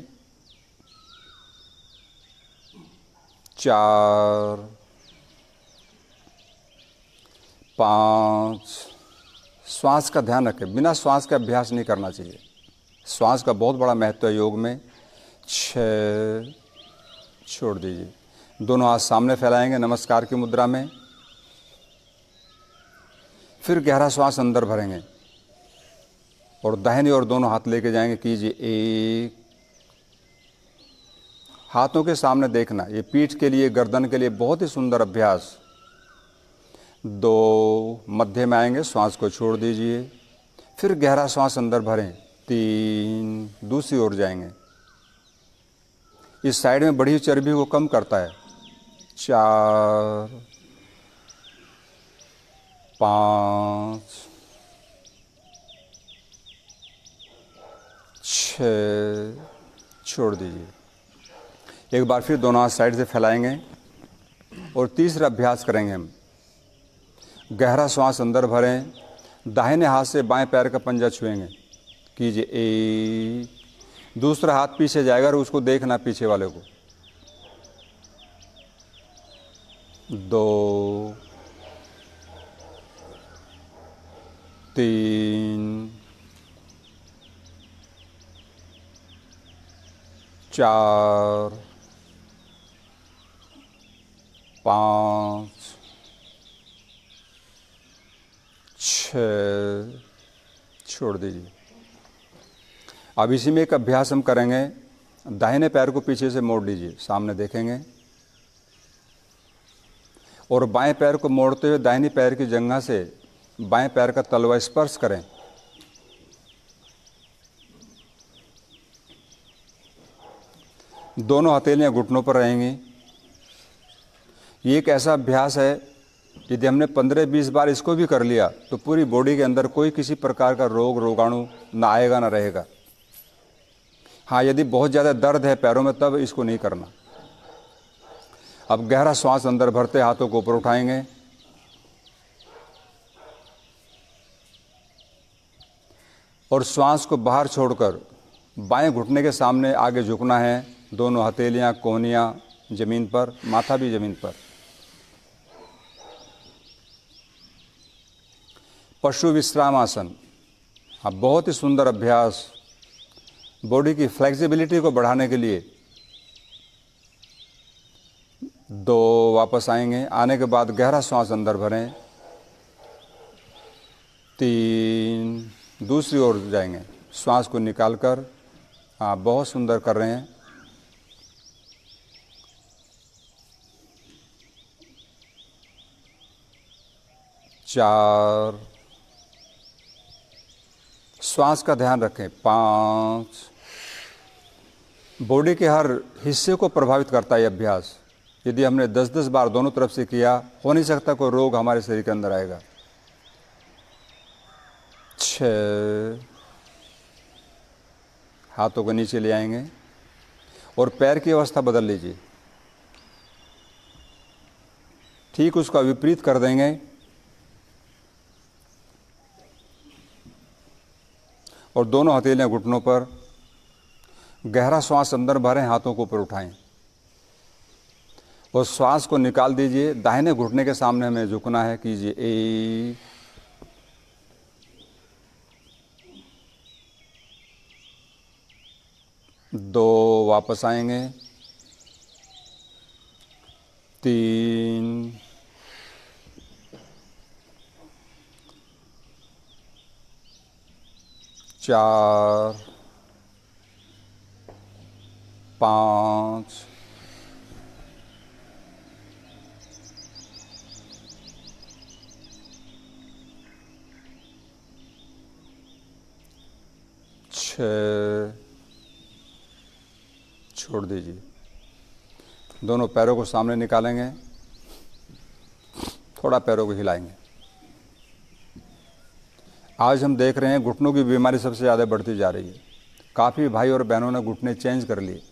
4 5, श्वास का ध्यान रखें, बिना श्वास का अभ्यास नहीं करना चाहिए। श्वास का बहुत बड़ा महत्व है योग में। 6, छोड़ दीजिए। दोनों हाथ सामने फैलाएंगे नमस्कार की मुद्रा में। फिर गहरा श्वास अंदर भरेंगे और दाहिनी ओर दोनों हाथ लेके जाएंगे। कीजिए 1, हाथों के सामने देखना, ये पीठ के लिए, गर्दन के लिए बहुत ही सुंदर अभ्यास। 2, मध्य में आएंगे, श्वास को छोड़ दीजिए। फिर गहरा श्वास अंदर भरें 3, दूसरी ओर जाएंगे। इस साइड में बढ़ी हुई चर्बी को कम करता है। 4 5 6, छोड़ दीजिए। एक बार फिर दोनों हाथ साइड से फैलाएंगे और तीसरा अभ्यास करेंगे हम। गहरा श्वास अंदर भरें, दाहिने हाथ से बाएं पैर का पंजा छुएंगे। कीजिए 1, दूसरा हाथ पीछे जाएगा और उसको देखना पीछे वाले को। 2 3 4 5 6, छोड़ दीजिए। अब इसी में एक अभ्यास हम करेंगे। दाहिने पैर को पीछे से मोड़ लीजिए, सामने देखेंगे और बाएं पैर को मोड़ते हुए दाहिने पैर की जंघा से बाएं पैर का तलवा स्पर्श करें। दोनों हथेलियां घुटनों पर रहेंगी। ये एक ऐसा अभ्यास है, यदि हमने 15-20 बार इसको भी कर लिया तो पूरी बॉडी के अंदर कोई किसी प्रकार का रोग रोगाणु ना आएगा ना रहेगा। हाँ, यदि बहुत ज़्यादा दर्द है पैरों में तब इसको नहीं करना। अब गहरा श्वास अंदर भरते हाथों को ऊपर उठाएंगे और श्वास को बाहर छोड़कर बाएं घुटने के सामने आगे झुकना है। दोनों हथेलियां, कोहनियां जमीन पर, माथा भी जमीन पर। पशु विश्राम आसन। हाँ, बहुत ही सुंदर अभ्यास, बॉडी की फ्लेक्सिबिलिटी को बढ़ाने के लिए। 2, वापस आएंगे। आने के बाद गहरा श्वास अंदर भरें। 3, दूसरी ओर जाएंगे, श्वास को निकालकर। हाँ, बहुत सुंदर कर रहे हैं। 4, श्वास का ध्यान रखें। 5, बॉडी के हर हिस्से को प्रभावित करता है ये अभ्यास। यदि हमने 10-10 बार दोनों तरफ से किया, हो नहीं सकता कोई रोग हमारे शरीर के अंदर आएगा। 6, हाथों को नीचे ले आएंगे और पैर की अवस्था बदल लीजिए। ठीक उसका विपरीत कर देंगे और दोनों हथेलियां घुटनों पर। गहरा श्वास अंदर भरें, हाथों को ऊपर उठाएं और श्वास को निकाल दीजिए। दाहिने घुटने के सामने हमें झुकना है। कीजिए 1, 2, वापस आएंगे। 3, 4 5 6। छोड़ दीजिए। दोनों पैरों को सामने निकालेंगे, थोड़ा पैरों को हिलाएंगे। आज हम देख रहे हैं घुटनों की बीमारी सबसे ज़्यादा बढ़ती जा रही है। काफ़ी भाई और बहनों ने घुटने चेंज कर लिए,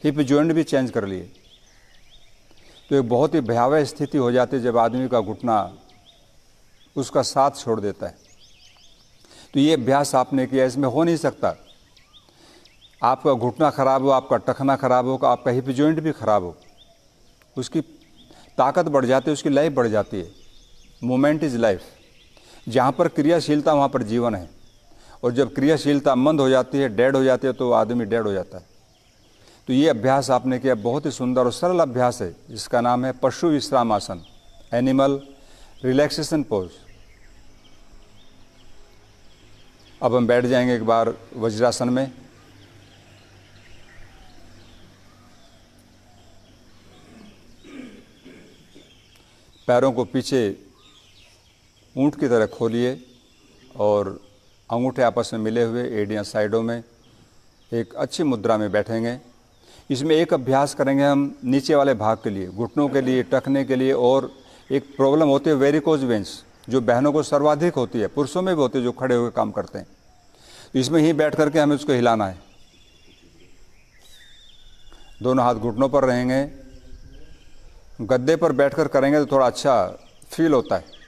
हिप जॉइंट भी चेंज कर लिए। तो एक बहुत ही भयावह स्थिति हो जाती है जब आदमी का घुटना उसका साथ छोड़ देता है। तो ये अभ्यास आपने किया, इसमें हो नहीं सकता आपका घुटना खराब हो, आपका टखना खराब हो, आपका हिप जॉइंट भी खराब हो। उसकी ताकत बढ़ जाती है, उसकी लाइफ बढ़ जाती है। Movement is life. जहाँ पर क्रियाशीलता वहाँ पर जीवन है, और जब क्रियाशीलता मंद हो जाती है, डेड हो जाती है, तो आदमी डेड हो जाता है। तो ये अभ्यास आपने किया, बहुत ही सुंदर और सरल अभ्यास है। इसका नाम है पशु विश्राम आसन, एनिमल रिलैक्सेशन पोज। अब हम बैठ जाएंगे एक बार वज्रासन में। पैरों को पीछे ऊंट की तरह खोलिए और अंगूठे आपस में मिले हुए, एड़ियाँ साइडों में, एक अच्छी मुद्रा में बैठेंगे। इसमें एक अभ्यास करेंगे हम नीचे वाले भाग के लिए, घुटनों के लिए, टखने के लिए। और एक प्रॉब्लम होती है वेरिकोज वेंस, जो बहनों को सर्वाधिक होती है, पुरुषों में भी होती है जो खड़े होकर काम करते हैं। तो इसमें ही बैठ करके हमें उसको हिलाना है। दोनों हाथ घुटनों पर रहेंगे। गद्दे पर बैठकर करेंगे तो थोड़ा अच्छा फील होता है।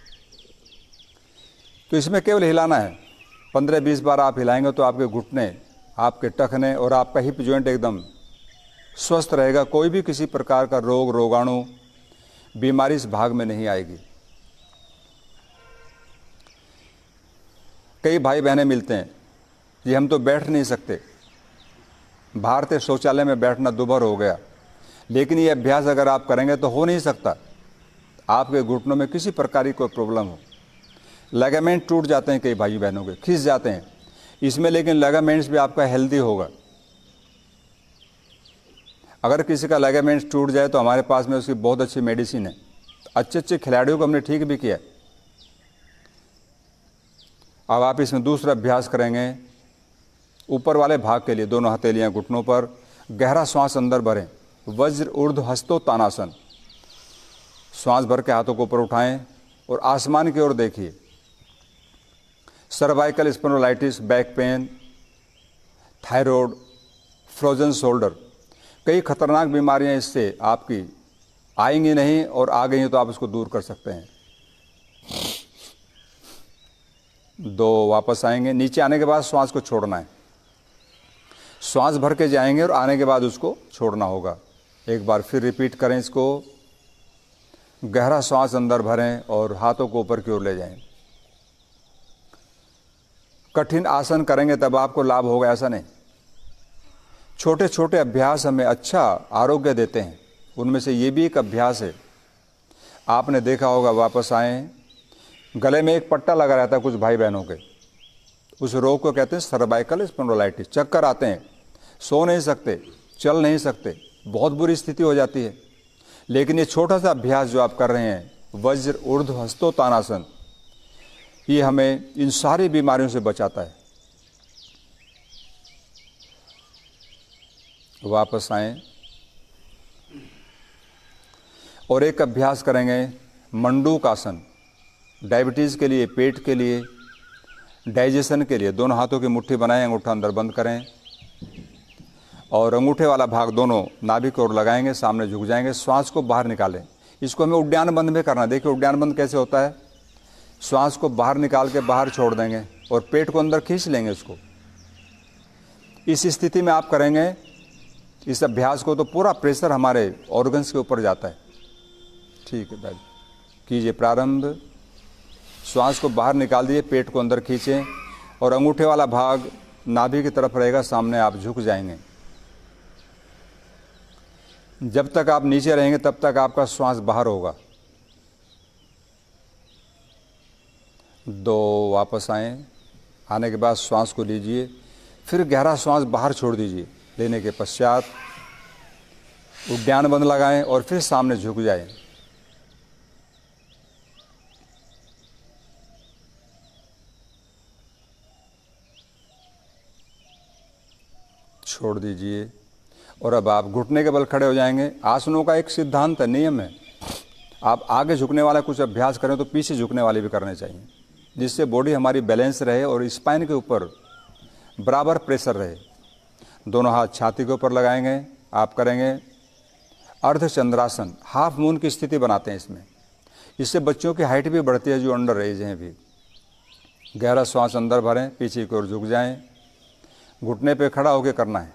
तो इसमें केवल हिलाना है। 15-20 बार आप हिलाएंगे तो आपके घुटने, आपके टखने और आपका हिप जॉइंट एकदम स्वस्थ रहेगा। कोई भी किसी प्रकार का रोग, रोगाणु, बीमारी इस भाग में नहीं आएगी। कई भाई बहनें मिलते हैं, ये हम तो बैठ नहीं सकते, भारतीय शौचालय में बैठना दुभर हो गया। लेकिन ये अभ्यास अगर आप करेंगे तो हो नहीं सकता आपके घुटनों में किसी प्रकार की कोई प्रॉब्लम हो। लेगामेंट टूट जाते हैं कई भाई बहनों के, खिंच जाते हैं इसमें, लेकिन लेगामेंट्स भी आपका हेल्दी होगा। अगर किसी का लेगामेंट्स टूट जाए तो हमारे पास में उसकी बहुत अच्छी मेडिसिन है। अच्छे अच्छे खिलाड़ियों को हमने ठीक भी किया। अब आप इसमें दूसरा अभ्यास करेंगे। ऊपर वाले भाग के लिए दोनों हथेलियां घुटनों पर, गहरा श्वास अंदर भरें, वज्र ऊर्ध्व हस्तोत्तानासन। श्वास भर के हाथों को ऊपर उठाएं और आसमान की ओर देखिए। Cervical spondylitis, back pain, thyroid, frozen shoulder, कई खतरनाक बीमारियां इससे आपकी आएंगी नहीं, और आ गई हैं तो आप उसको दूर कर सकते हैं। 2 वापस आएंगे। नीचे आने के बाद श्वास को छोड़ना है। श्वास भर के जाएंगे और आने के बाद उसको छोड़ना होगा। एक बार फिर रिपीट करें इसको। गहरा श्वास अंदर भरें और हाथों को ऊपर की ओर ले जाएं। कठिन आसन करेंगे तब आपको लाभ होगा, ऐसा नहीं। छोटे छोटे अभ्यास हमें अच्छा आरोग्य देते हैं। उनमें से ये भी एक अभ्यास है। आपने देखा होगा, वापस आएँ, गले में एक पट्टा लगा रहता है कुछ भाई बहनों के। उस रोग को कहते हैं सर्वाइकल स्पोंडिलाइटिस। चक्कर आते हैं, सो नहीं सकते, चल नहीं सकते, बहुत बुरी स्थिति हो जाती है। लेकिन ये छोटा सा अभ्यास जो आप कर रहे हैं, वज्र ऊर्ध्व हस्तोत्तानासन, ये हमें इन सारी बीमारियों से बचाता है। वापस आएं और एक अभ्यास करेंगे मंडूक आसन। डायबिटीज़ के लिए, पेट के लिए, डाइजेशन के लिए। दोनों हाथों की मुट्ठी बनाएं, अंगूठा अंदर बंद करें और अंगूठे वाला भाग दोनों नाभि की ओर लगाएंगे, सामने झुक जाएंगे। श्वास को बाहर निकालें। इसको हमें उड्डयन बंद में करना है। देखिए उड्डयन बंद कैसे होता है। श्वास को बाहर निकाल के बाहर छोड़ देंगे और पेट को अंदर खींच लेंगे उसको। इस स्थिति में आप करेंगे इस अभ्यास को तो पूरा प्रेशर हमारे ऑर्गन्स के ऊपर जाता है। ठीक है भाई, कीजिए प्रारंभ। श्वास को बाहर निकाल दिए, पेट को अंदर खींचें और अंगूठे वाला भाग नाभि की तरफ रहेगा, सामने आप झुक जाएंगे। जब तक आप नीचे रहेंगे तब तक आपका श्वास बाहर होगा। 2 वापस आएं। आने के बाद श्वास को लीजिए, फिर गहरा श्वास बाहर छोड़ दीजिए। लेने के पश्चात उद्यान बंद लगाएं और फिर सामने झुक जाएं। छोड़ दीजिए और अब आप घुटने के बल खड़े हो जाएंगे। आसनों का एक सिद्धांत है, नियम है, आप आगे झुकने वाला कुछ अभ्यास करें तो पीछे झुकने वाले भी करने चाहिए, जिससे बॉडी हमारी बैलेंस रहे और स्पाइन के ऊपर बराबर प्रेशर रहे। दोनों हाथ छाती के ऊपर लगाएंगे। आप करेंगे अर्ध चंद्रासन, हाफ मून की स्थिति बनाते हैं इसमें। इससे बच्चों की हाइट भी बढ़ती है जो अंडर एज हैं भी। गहरा श्वास अंदर भरें, पीछे की ओर झुक जाएं, घुटने पे खड़ा होकर करना है।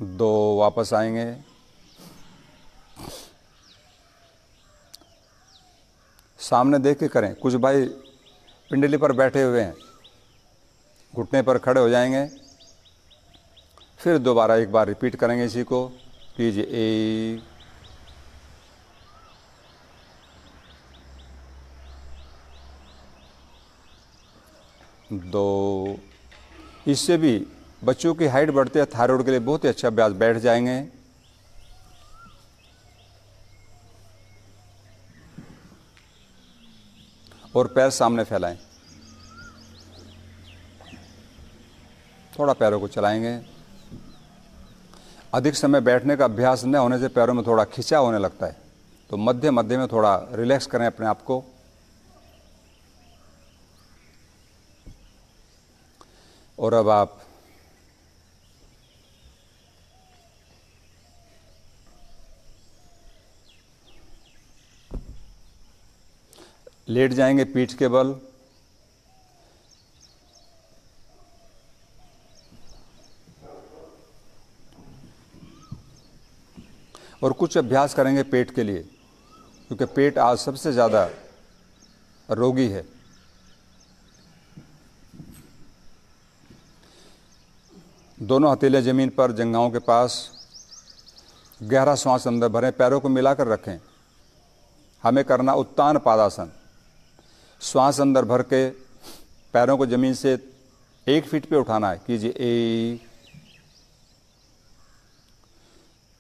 दो, वापस आएंगे। सामने देख के करें। कुछ भाई पिंडली पर बैठे हुए हैं, घुटने पर खड़े हो जाएंगे। फिर दोबारा एक बार रिपीट करेंगे इसी को। कीजिए 1, 2। इससे भी बच्चों की हाइट बढ़ती है, थायराइड के लिए बहुत ही अच्छा अभ्यास। बैठ जाएंगे और पैर सामने फैलाएं। थोड़ा पैरों को चलाएंगे। अधिक समय बैठने का अभ्यास न होने से पैरों में थोड़ा खिंचाव होने लगता है, तो मध्य मध्य में थोड़ा रिलैक्स करें अपने आप को। और अब आप लेट जाएंगे पीठ के बल। और कुछ अभ्यास करेंगे पेट के लिए, क्योंकि पेट आज सबसे ज़्यादा रोगी है। दोनों हथेलियां जमीन पर, जंघाओं के पास। गहरा श्वास अंदर भरें, पैरों को मिलाकर रखें। हमें करना उत्तान पादासन। श्वास अंदर भर के पैरों को जमीन से 1 फीट पे उठाना है। कीजिए 1।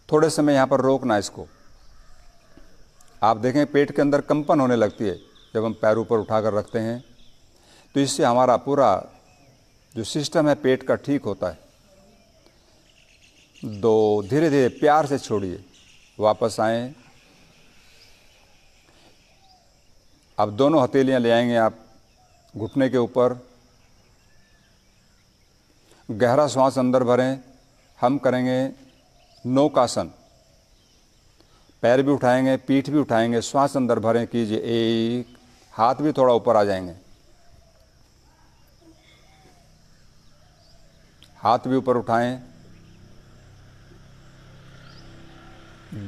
थोड़े समय यहाँ पर रोकना इसको। आप देखें पेट के अंदर कंपन होने लगती है जब हम पैर ऊपर उठाकर रखते हैं, तो इससे हमारा पूरा जो सिस्टम है पेट का ठीक होता है। 2, धीरे धीरे प्यार से छोड़िए, वापस आएं। अब दोनों हथेलियां ले आएंगे आप घुटने के ऊपर। गहरा श्वास अंदर भरें। हम करेंगे नौकासन। पैर भी उठाएंगे, पीठ भी उठाएंगे, श्वास अंदर भरें। कीजिए 1। हाथ भी थोड़ा ऊपर आ जाएंगे, हाथ भी ऊपर उठाएं।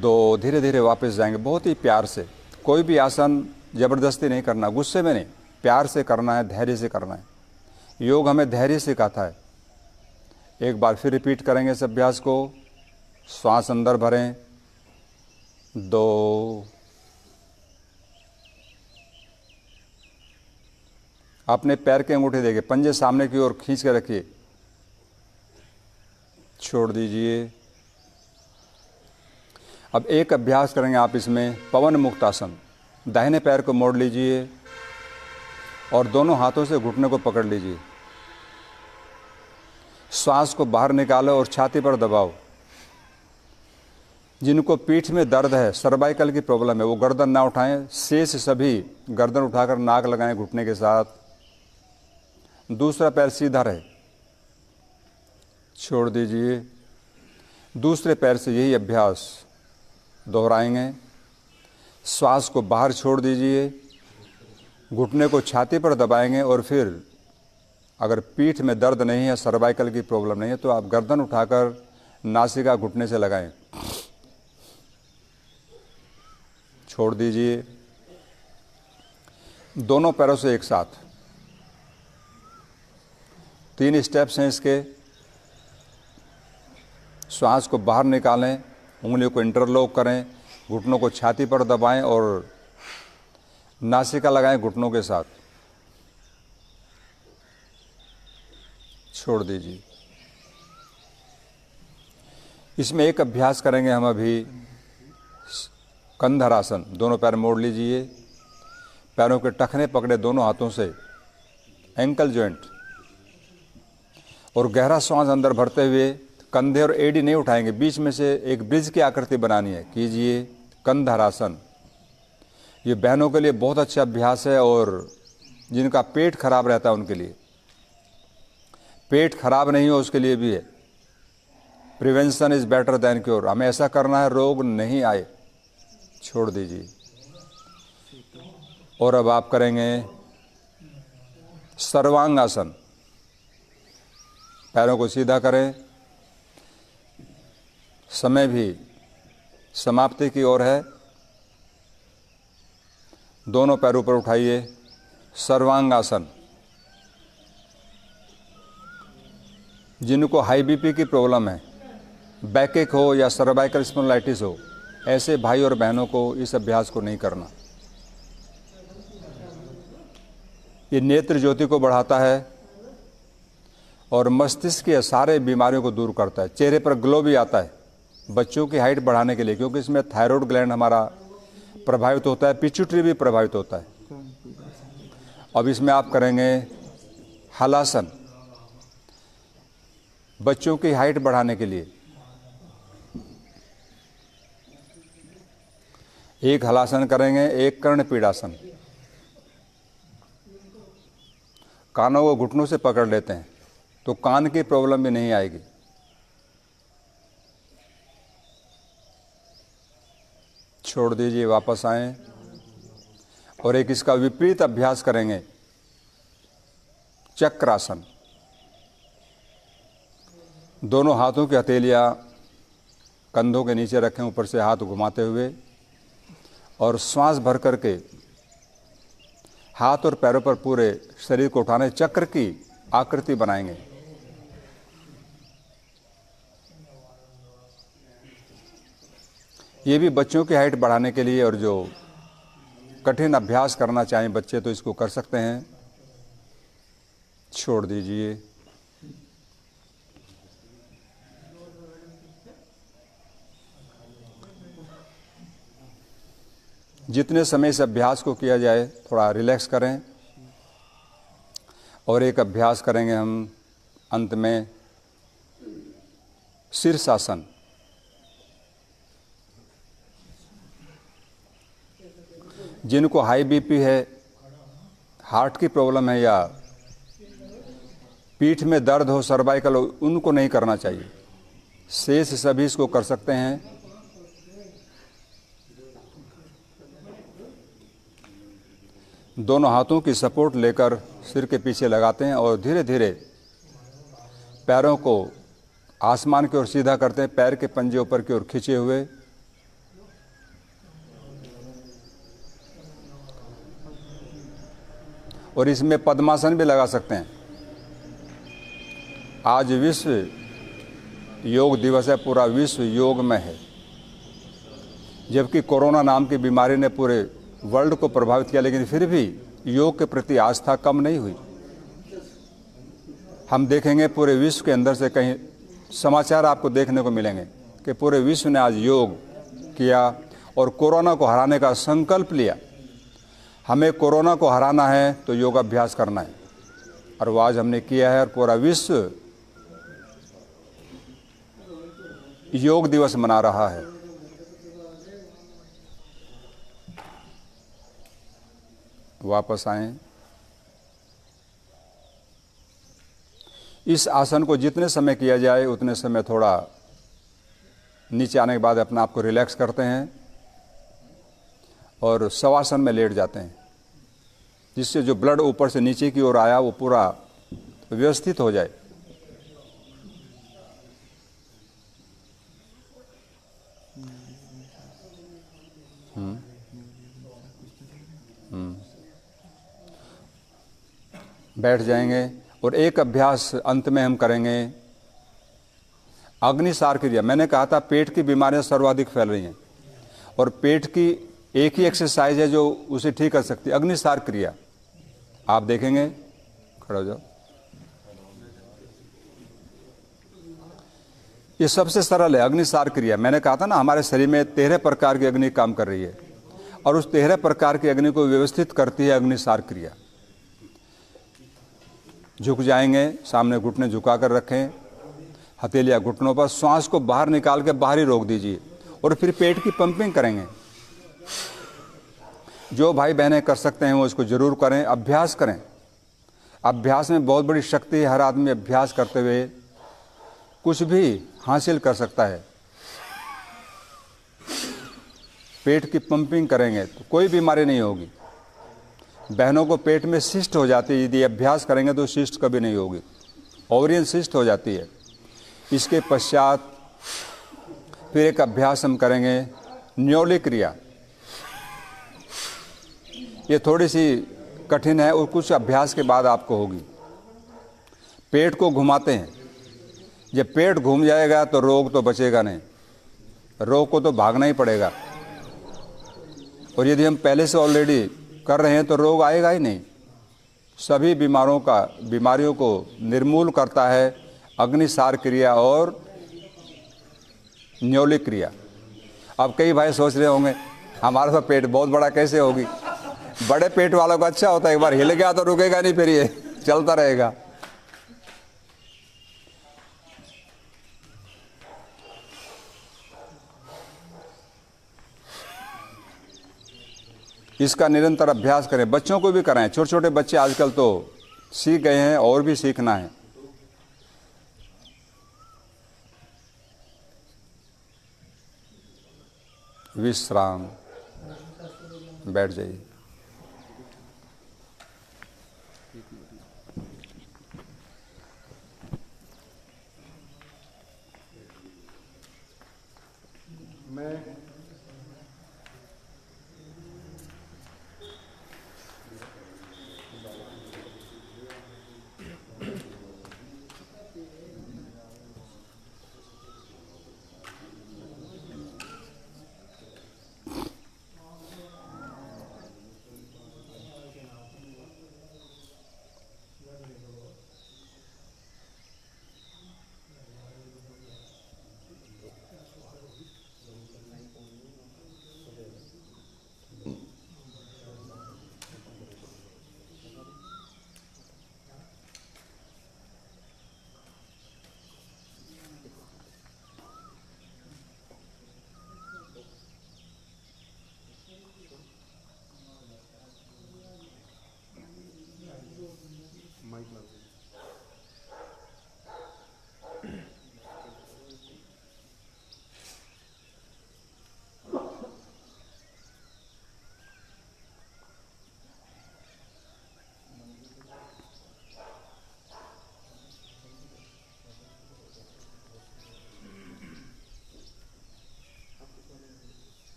2, धीरे धीरे वापस जाएंगे, बहुत ही प्यार से। कोई भी आसन जबरदस्ती नहीं करना, गुस्से में नहीं, प्यार से करना है, धैर्य से करना है। योग हमें धैर्य सिखाता है। एक बार फिर रिपीट करेंगे इस अभ्यास को। श्वास अंदर भरें। 2, अपने पैर के अंगूठे देखिए, पंजे सामने की ओर खींच के रखिए, छोड़ दीजिए। अब एक अभ्यास करेंगे आप इसमें, पवन मुक्त आसन। दाहिने पैर को मोड़ लीजिए और दोनों हाथों से घुटने को पकड़ लीजिए। श्वास को बाहर निकालो और छाती पर दबाओ। जिनको पीठ में दर्द है, सर्वाइकल की प्रॉब्लम है, वो गर्दन ना उठाएं। शेष सभी गर्दन उठाकर नाक लगाएं घुटने के साथ। दूसरा पैर सीधा रहे, छोड़ दीजिए। दूसरे पैर से यही अभ्यास दोहराएंगे। श्वास को बाहर छोड़ दीजिए, घुटने को छाती पर दबाएंगे और फिर अगर पीठ में दर्द नहीं है, सर्वाइकल की प्रॉब्लम नहीं है, तो आप गर्दन उठाकर नासिका घुटने से लगाएं, छोड़ दीजिए। दोनों पैरों से एक साथ। 3 स्टेप्स हैं इसके। श्वास को बाहर निकालें, उंगलियों को इंटरलॉक करें, घुटनों को छाती पर दबाएं और नासिका लगाएं घुटनों के साथ। छोड़ दीजिए। इसमें एक अभ्यास करेंगे हम अभी, कंधरासन। दोनों पैर मोड़ लीजिए, पैरों के टखने पकड़े दोनों हाथों से, एंकल जॉइंट, और गहरा सांस अंदर भरते हुए कंधे और एड़ी नहीं उठाएंगे, बीच में से एक ब्रिज की आकृति बनानी है। कीजिए कंधरासन। ये बहनों के लिए बहुत अच्छा अभ्यास है और जिनका पेट खराब रहता है उनके लिए, पेट खराब नहीं हो उसके लिए भी है। Prevention is better than cure. हमें ऐसा करना है रोग नहीं आए। छोड़ दीजिए। और अब आप करेंगे सर्वांगासन। पैरों को सीधा करें। समय भी समाप्ति की ओर है। दोनों पैर ऊपर उठाइए, सर्वांगासन। जिनको हाई बीपी की प्रॉब्लम है, बैकएक हो या सर्वाइकल स्पॉन्डिलाइटिस हो, ऐसे भाई और बहनों को इस अभ्यास को नहीं करना। ये नेत्र ज्योति को बढ़ाता है और मस्तिष्क की सारे बीमारियों को दूर करता है। चेहरे पर ग्लो भी आता है बच्चों की हाइट बढ़ाने के लिए, क्योंकि इसमें थायराइड ग्लैंड हमारा प्रभावित होता है, पिट्यूटरी भी प्रभावित होता है। अब इसमें आप करेंगे हलासन, बच्चों की हाइट बढ़ाने के लिए। एक हलासन करेंगे, एक कर्णपीडासन। कानों को घुटनों से पकड़ लेते हैं तो कान की प्रॉब्लम भी नहीं आएगी। छोड़ दीजिए, वापस आएं और एक इसका विपरीत अभ्यास करेंगे, चक्रासन। दोनों हाथों की हथेलियां कंधों के नीचे रखें, ऊपर से हाथ घुमाते हुए, और श्वास भर करके हाथ और पैरों पर पूरे शरीर को उठाने चक्र की आकृति बनाएंगे। ये भी बच्चों की हाइट बढ़ाने के लिए, और जो कठिन अभ्यास करना चाहें बच्चे तो इसको कर सकते हैं। छोड़ दीजिए। जितने समय इस अभ्यास को किया जाए थोड़ा रिलैक्स करें। और एक अभ्यास करेंगे हम अंत में, शीर्षासन। जिनको हाई बीपी है, हार्ट की प्रॉब्लम है या पीठ में दर्द हो, सर्वाइकल हो, उनको नहीं करना चाहिए। शेष सभी इसको कर सकते हैं। दोनों हाथों की सपोर्ट लेकर सिर के पीछे लगाते हैं और धीरे धीरे पैरों को आसमान की ओर सीधा करते हैं, पैर के पंजे ऊपर की ओर खींचे हुए। और इसमें पद्मासन भी लगा सकते हैं। आज विश्व योग दिवस है, पूरा विश्व योग में है। जबकि कोरोना नाम की बीमारी ने पूरे वर्ल्ड को प्रभावित किया, लेकिन फिर भी योग के प्रति आस्था कम नहीं हुई। हम देखेंगे पूरे विश्व के अंदर से कहीं समाचार आपको देखने को मिलेंगे कि पूरे विश्व ने आज योग किया और कोरोना को हराने का संकल्प लिया। हमें कोरोना को हराना है तो योग अभ्यास करना है, और वो आज हमने किया है। और पूरा विश्व योग दिवस मना रहा है। वापस आएं। इस आसन को जितने समय किया जाए उतने समय थोड़ा नीचे आने के बाद अपने आप को रिलैक्स करते हैं और शवासन में लेट जाते हैं, जिससे जो ब्लड ऊपर से नीचे की ओर आया वो पूरा व्यवस्थित हो जाए। बैठ जाएंगे और एक अभ्यास अंत में हम करेंगे, अग्निसार क्रिया, मैंने कहा था पेट की बीमारियां सर्वाधिक फैल रही हैं और पेट की एक ही एक्सरसाइज है जो उसे ठीक कर सकती है, अग्निसार क्रिया। आप देखेंगे, खड़ा हो जाओ, ये सबसे सरल है अग्निसार क्रिया। मैंने कहा था ना हमारे शरीर में 13 प्रकार की अग्नि काम कर रही है और उस 13 प्रकार की अग्नि को व्यवस्थित करती है अग्निसार क्रिया। झुक जाएंगे, सामने घुटने झुका कर रखें, हथेलियां घुटनों पर, श्वास को बाहर निकाल के बाहर ही रोक दीजिए और फिर पेट की पंपिंग करेंगे। जो भाई बहनें कर सकते हैं वो इसको जरूर करें, अभ्यास करें। अभ्यास में बहुत बड़ी शक्ति है, हर आदमी अभ्यास करते हुए कुछ भी हासिल कर सकता है। पेट की पंपिंग करेंगे तो कोई बीमारी नहीं होगी। बहनों को पेट में सिस्ट हो जाती है, यदि अभ्यास करेंगे तो सिस्ट कभी नहीं होगी, ओवरियन सिस्ट हो जाती है। इसके पश्चात फिर एक अभ्यास हम करेंगे न्योली क्रिया। ये थोड़ी सी कठिन है और कुछ अभ्यास के बाद आपको होगी। पेट को घुमाते हैं, जब पेट घूम जाएगा तो रोग तो बचेगा नहीं, रोग को तो भागना ही पड़ेगा। और यदि हम पहले से ऑलरेडी कर रहे हैं तो रोग आएगा ही नहीं। सभी बीमारियों को निर्मूल करता है अग्निसार क्रिया और न्योली क्रिया। अब कई भाई सोच रहे होंगे हमारा तो पेट बहुत बड़ा कैसे होगी। बड़े पेट वालों का अच्छा होता है, एक बार हिल गया तो रुकेगा नहीं, फिर ये चलता रहेगा। इसका निरंतर अभ्यास करें, बच्चों को भी कराएं। छोटे छोटे बच्चे आजकल तो सीख गए हैं और भी सीखना है। विश्राम, बैठ जाइए।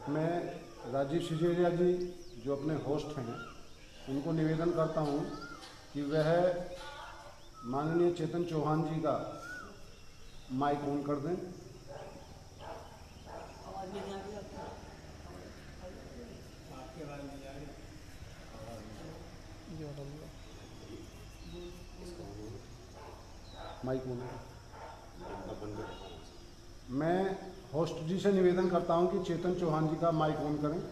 मैं राजीव सिजेरिया जी जो अपने होस्ट हैं उनको निवेदन करता हूं कि वह माननीय चेतन चौहान जी का माइक ऑन कर दें। Mic on. मैं होस्ट जी से निवेदन करता हूं कि चेतन चौहान जी का माइक ऑन करें।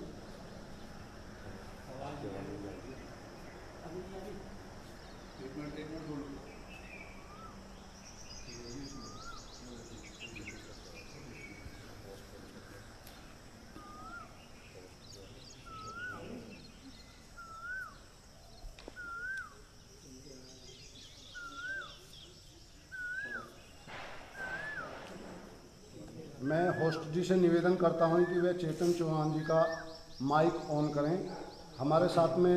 मैं होस्ट जी से निवेदन करता हूं कि वे चेतन चौहान जी का माइक ऑन करें। हमारे साथ में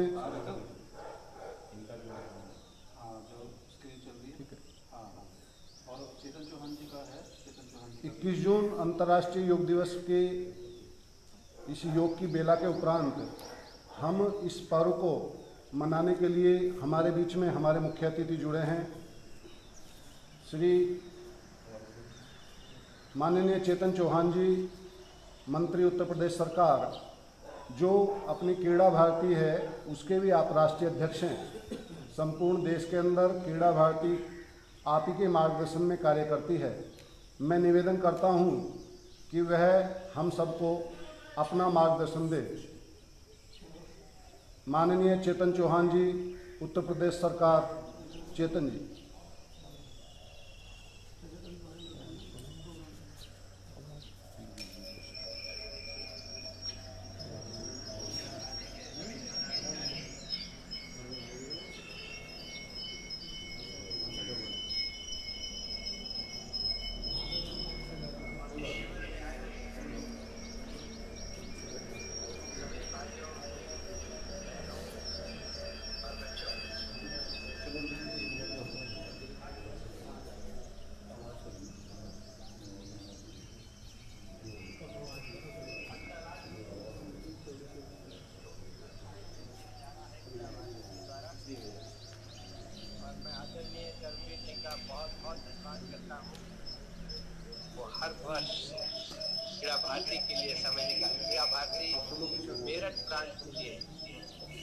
21 जून अंतर्राष्ट्रीय योग दिवस के इस योग की बेला के उपरांत हम इस पर्व को मनाने के लिए हमारे बीच में हमारे मुख्य अतिथि जुड़े हैं। श्री माननीय चेतन चौहान जी, मंत्री उत्तर प्रदेश सरकार, जो अपनी क्रीड़ा भारती है उसके भी आप राष्ट्रीय अध्यक्ष हैं। संपूर्ण देश के अंदर क्रीड़ा भारती आप ही के मार्गदर्शन में कार्य करती है। मैं निवेदन करता हूं कि वह हम सबको अपना मार्गदर्शन दे। माननीय चेतन चौहान जी, उत्तर प्रदेश सरकार। चेतन जी। बहुत धन्यवाद करता हूँ। वो हर वर्ष क्रीड़ा भारती के लिए समय निकाल, क्रीड़ा भारती मेरठ प्रांत के लिए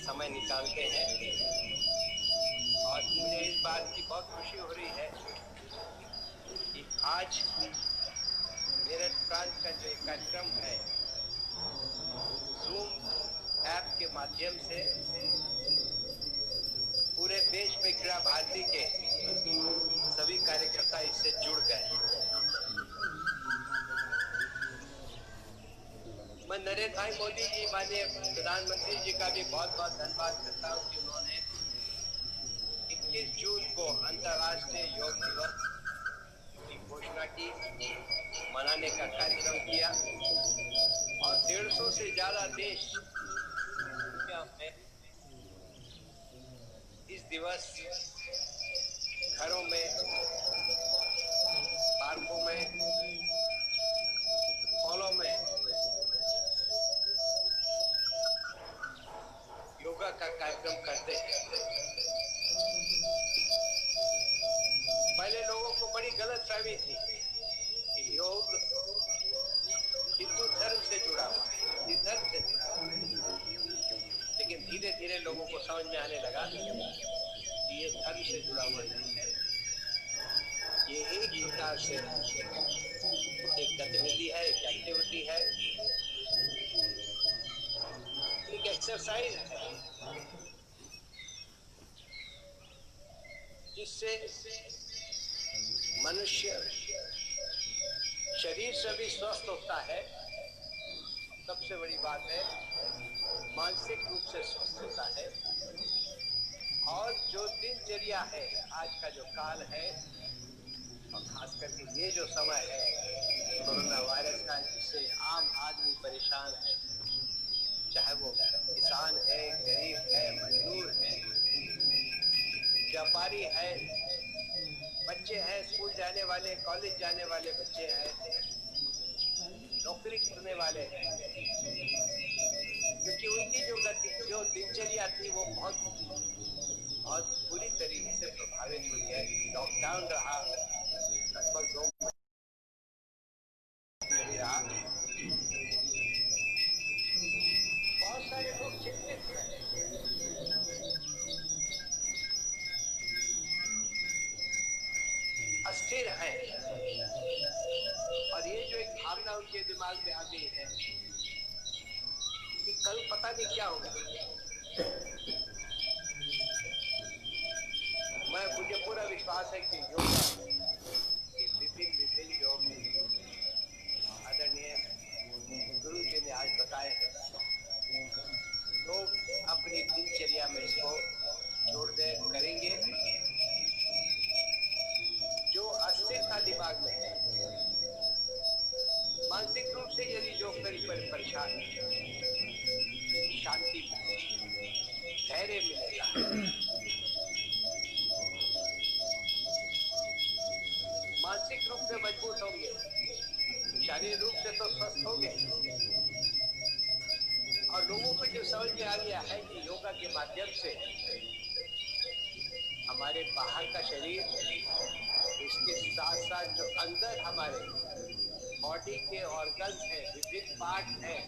समय निकालते हैं और मुझे इस बात की बहुत खुशी हो रही है कि आज मेरठ प्रांत का जो एक कार्यक्रम है, जूम ऐप के माध्यम से पूरे देश में क्रीड़ा भारती के सभी कार्यकर्ता इससे जुड़ गए। मैं नरेंद्र भाई मोदी जी, माननीय प्रधानमंत्री जी का भी बहुत बहुत धन्यवाद करता हूँ कि उन्होंने 21 जून को अंतर्राष्ट्रीय योग दिवस की घोषणा की, मनाने का कार्यक्रम किया और 150 से ज्यादा देश में इस दिवस घरों में, पार्कों में, हॉलों में योगा का कार्यक्रम करते हैं। पहले लोगों को बड़ी गलतफहमी थी कि योग हिंदू धर्म से जुड़ा हुआ है, इस धर्म से जुड़ा हुआ है, लेकिन धीरे धीरे लोगों को समझ में आने लगा कि ये धर्म से जुड़ा हुआ नहीं है, ये एक प्रकार से एक गतिविधि है, एक एक्टिविटी है, एक एक्सरसाइज है, जिससे मनुष्य शरीर से भी स्वस्थ होता है, सबसे बड़ी बात है मानसिक रूप से स्वस्थ होता है। और जो दिनचर्या है, आज का जो काल है और खास करके ये जो समय है कोरोना वायरस का, जिससे आम आदमी परेशान है, चाहे वो किसान है, गरीब है, मजदूर है, व्यापारी है, बच्चे हैं, स्कूल जाने वाले, कॉलेज जाने वाले बच्चे हैं, नौकरी करने वाले हैं, क्योंकि उनकी जो दिनचर्या थी वो बहुत बुरी तरीके से प्रभावित हुई है। लॉकडाउन रहा, लगभग 2 महीने रहा, बहुत सारे लोग चिंतित हैं, अस्थिर हैं, और ये जो एक भावना उनके दिमाग में आ गई है कि कल पता नहीं क्या होगा। मुझे पूरा विश्वास है कि योगा के विभिन्न जो आदरणीय गुरु जी ने आज बताए हैं, लोग अपनी दिनचर्या में इसको जोड़ दे करेंगे। जो अस्थिरता दिमाग में है, मानसिक रूप से यदि जो परेशान है, शांति मिलेगी, धैर्य मिलेगा, मानसिक रूप से मजबूत होंगे, शारीरिक रूप से तो स्वस्थ होंगे और लोगों को जो समझ में आ गया है कि योगा के माध्यम से हमारे बाहर का शरीर, इसके साथ साथ जो अंदर हमारे बॉडी के ऑर्गन्स हैं, विभिन्न पार्ट हैं,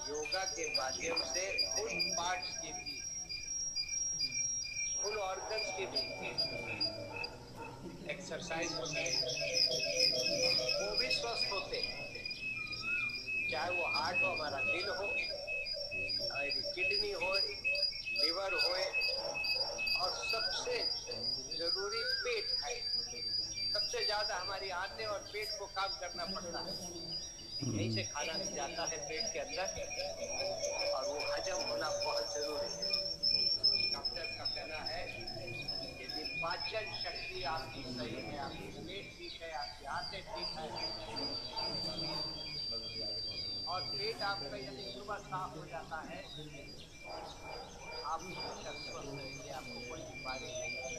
योगा के माध्यम से उन पार्ट्स के भी, उन ऑर्गन्स के भी एक्सरसाइज होती है, वो भी स्वस्थ होते हैं। चाहे वो हार्ट हो, हमारा दिल हो, किडनी हो, लिवर हो, और सबसे जरूरी पेट है। सबसे ज्यादा हमारी आंतें और पेट को काम करना पड़ता है। यहीं से खाना जाता है पेट के अंदर और वो हजम होना बहुत जरूरी है। डॉक्टर का कहना है यदि पाचन शक्ति आपकी सही है, आपकी पेट ठीक है, आपकी आंतें ठीक है और पेट आपका यदि सुबह साफ हो जाता है, आप हमेशा स्वस्थ रहेंगे, आपको कोई बीमारी नहीं है।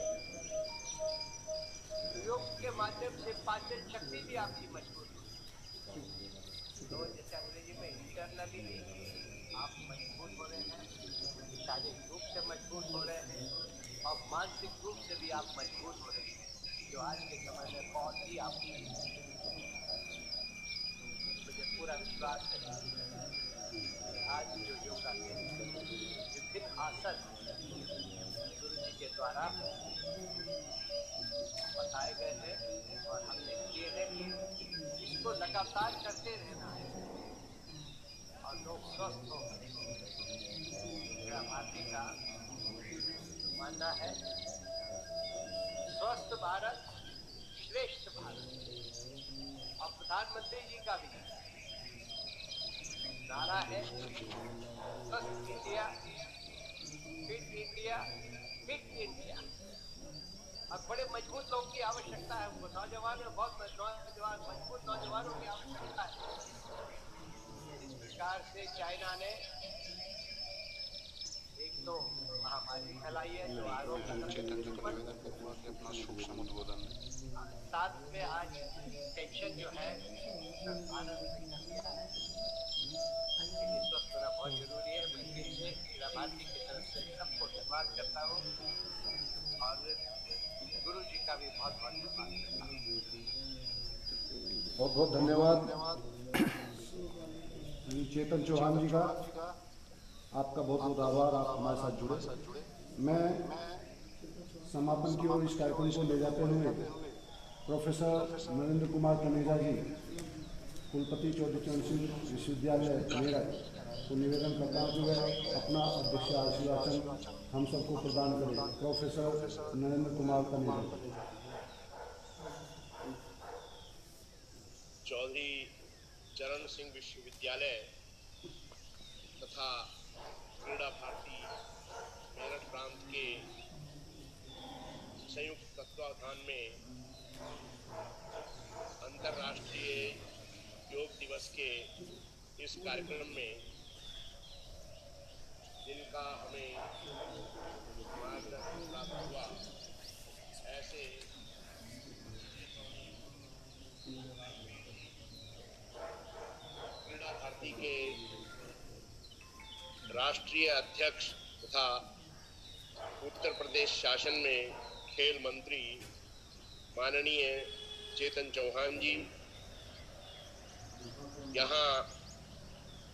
योग के माध्यम से पाचन शक्ति भी आपकी मजबूत होगी। तो जैसे अंग्रेजी में इंटरनली भी आप मजबूत हो रहे हैं, शारीरिक रूप से मजबूत हो रहे हैं और मानसिक रूप से भी आप मजबूत हो रहे हैं, जो आज के समय में बहुत ही आवश्यक है। मुझे पूरा विश्वास है कि आज जो योगा के विभिन्न आसन गुरु जी के द्वारा बताए गए हैं और हमने किए हैं, इसको लगातार करते रहना है और लोग स्वस्थ हो। मेरा भारती का मानना है स्वस्थ भारत श्रेष्ठ भारत, और प्रधानमंत्री जी का भी नारा है स्वस्थ India, fit India, fit India. और बड़े मजबूत लोगों की आवश्यकता है उनको, नौजवान में बहुत नौजवान, मजबूत नौजवानों की आवश्यकता है। इस प्रकार से चाइना ने एक तो महामारी फैलाई है जो आरोप अपना सूक्ष्म उद्बोधन, साथ में आज टेंशन जो है भारत में कर दिया है, इसके लिए स्वस्थ होना बहुत जरूरी है। मैं फिर से मेरा भारती की तरफ से सबको धन्यवाद करता हूँ और गुरु जी का भी बहुत बहुत धन्यवाद करता हूँ। बहुत बहुत धन्यवाद श्री चेतन चौहान जी का, आपका बहुत बहुत आभार, आप हमारे साथ जुड़े। मैं समापन की ओर इस कार्यक्रम को ले जाते हुए प्रोफेसर नरेंद्र कुमार तनेजा जी, कुलपति चौधरी चरण सिंह विश्वविद्यालय मेरठ को निवेदन करता हूँ कि वह अपना अध्यक्ष आशीर्वाचन हम सबको प्रदान करें। प्रोफेसर नरेंद्र कुमार तनेजा। चौधरी चरण सिंह विश्वविद्यालय तथा क्रीड़ा भारती मेरठ प्रांत के संयुक्त तत्वावधान में अंतर्राष्ट्रीय योग दिवस के इस कार्यक्रम में जिनका हमें मार्गदर्शन प्राप्त हुआ, ऐसे क्रीड़ा भारती के राष्ट्रीय अध्यक्ष तथा उत्तर प्रदेश शासन में खेल मंत्री माननीय चेतन चौहान जी यहाँ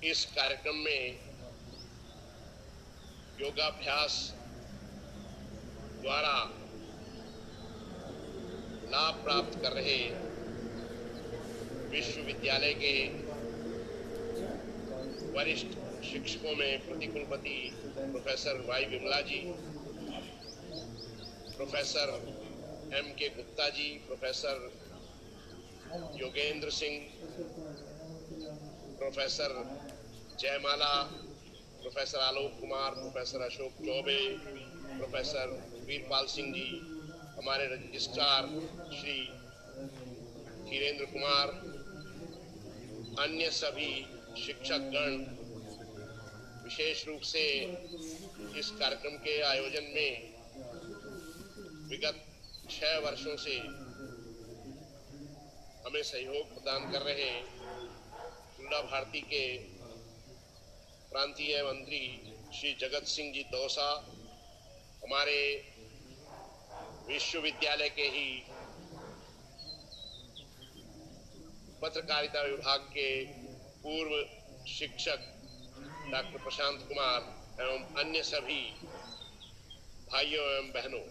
इस कार्यक्रम में योगाभ्यास द्वारा लाभ प्राप्त कर रहे विश्वविद्यालय के वरिष्ठ शिक्षकों में प्रतिकुलपति प्रोफेसर वाई विमला जी, professor M.K. Gupta ji, professor Yogendra Singh, professor जयमाला, professor Alok Kumar, professor Ashok Choubey, professor Veerpal Singh ji, हमारे रजिस्ट्रार श्री धीरेन्द्र कुमार, अन्य सभी शिक्षकगण, विशेष रूप से इस कार्यक्रम के आयोजन में विगत 6 वर्षों से हमें सहयोग प्रदान कर रहे क्रीड़ा भारती के प्रांतीय मंत्री श्री जगत सिंह जी दौसा, हमारे विश्वविद्यालय के ही पत्रकारिता विभाग के पूर्व शिक्षक डॉक्टर प्रशांत कुमार एवं अन्य सभी भाइयों एवं बहनों,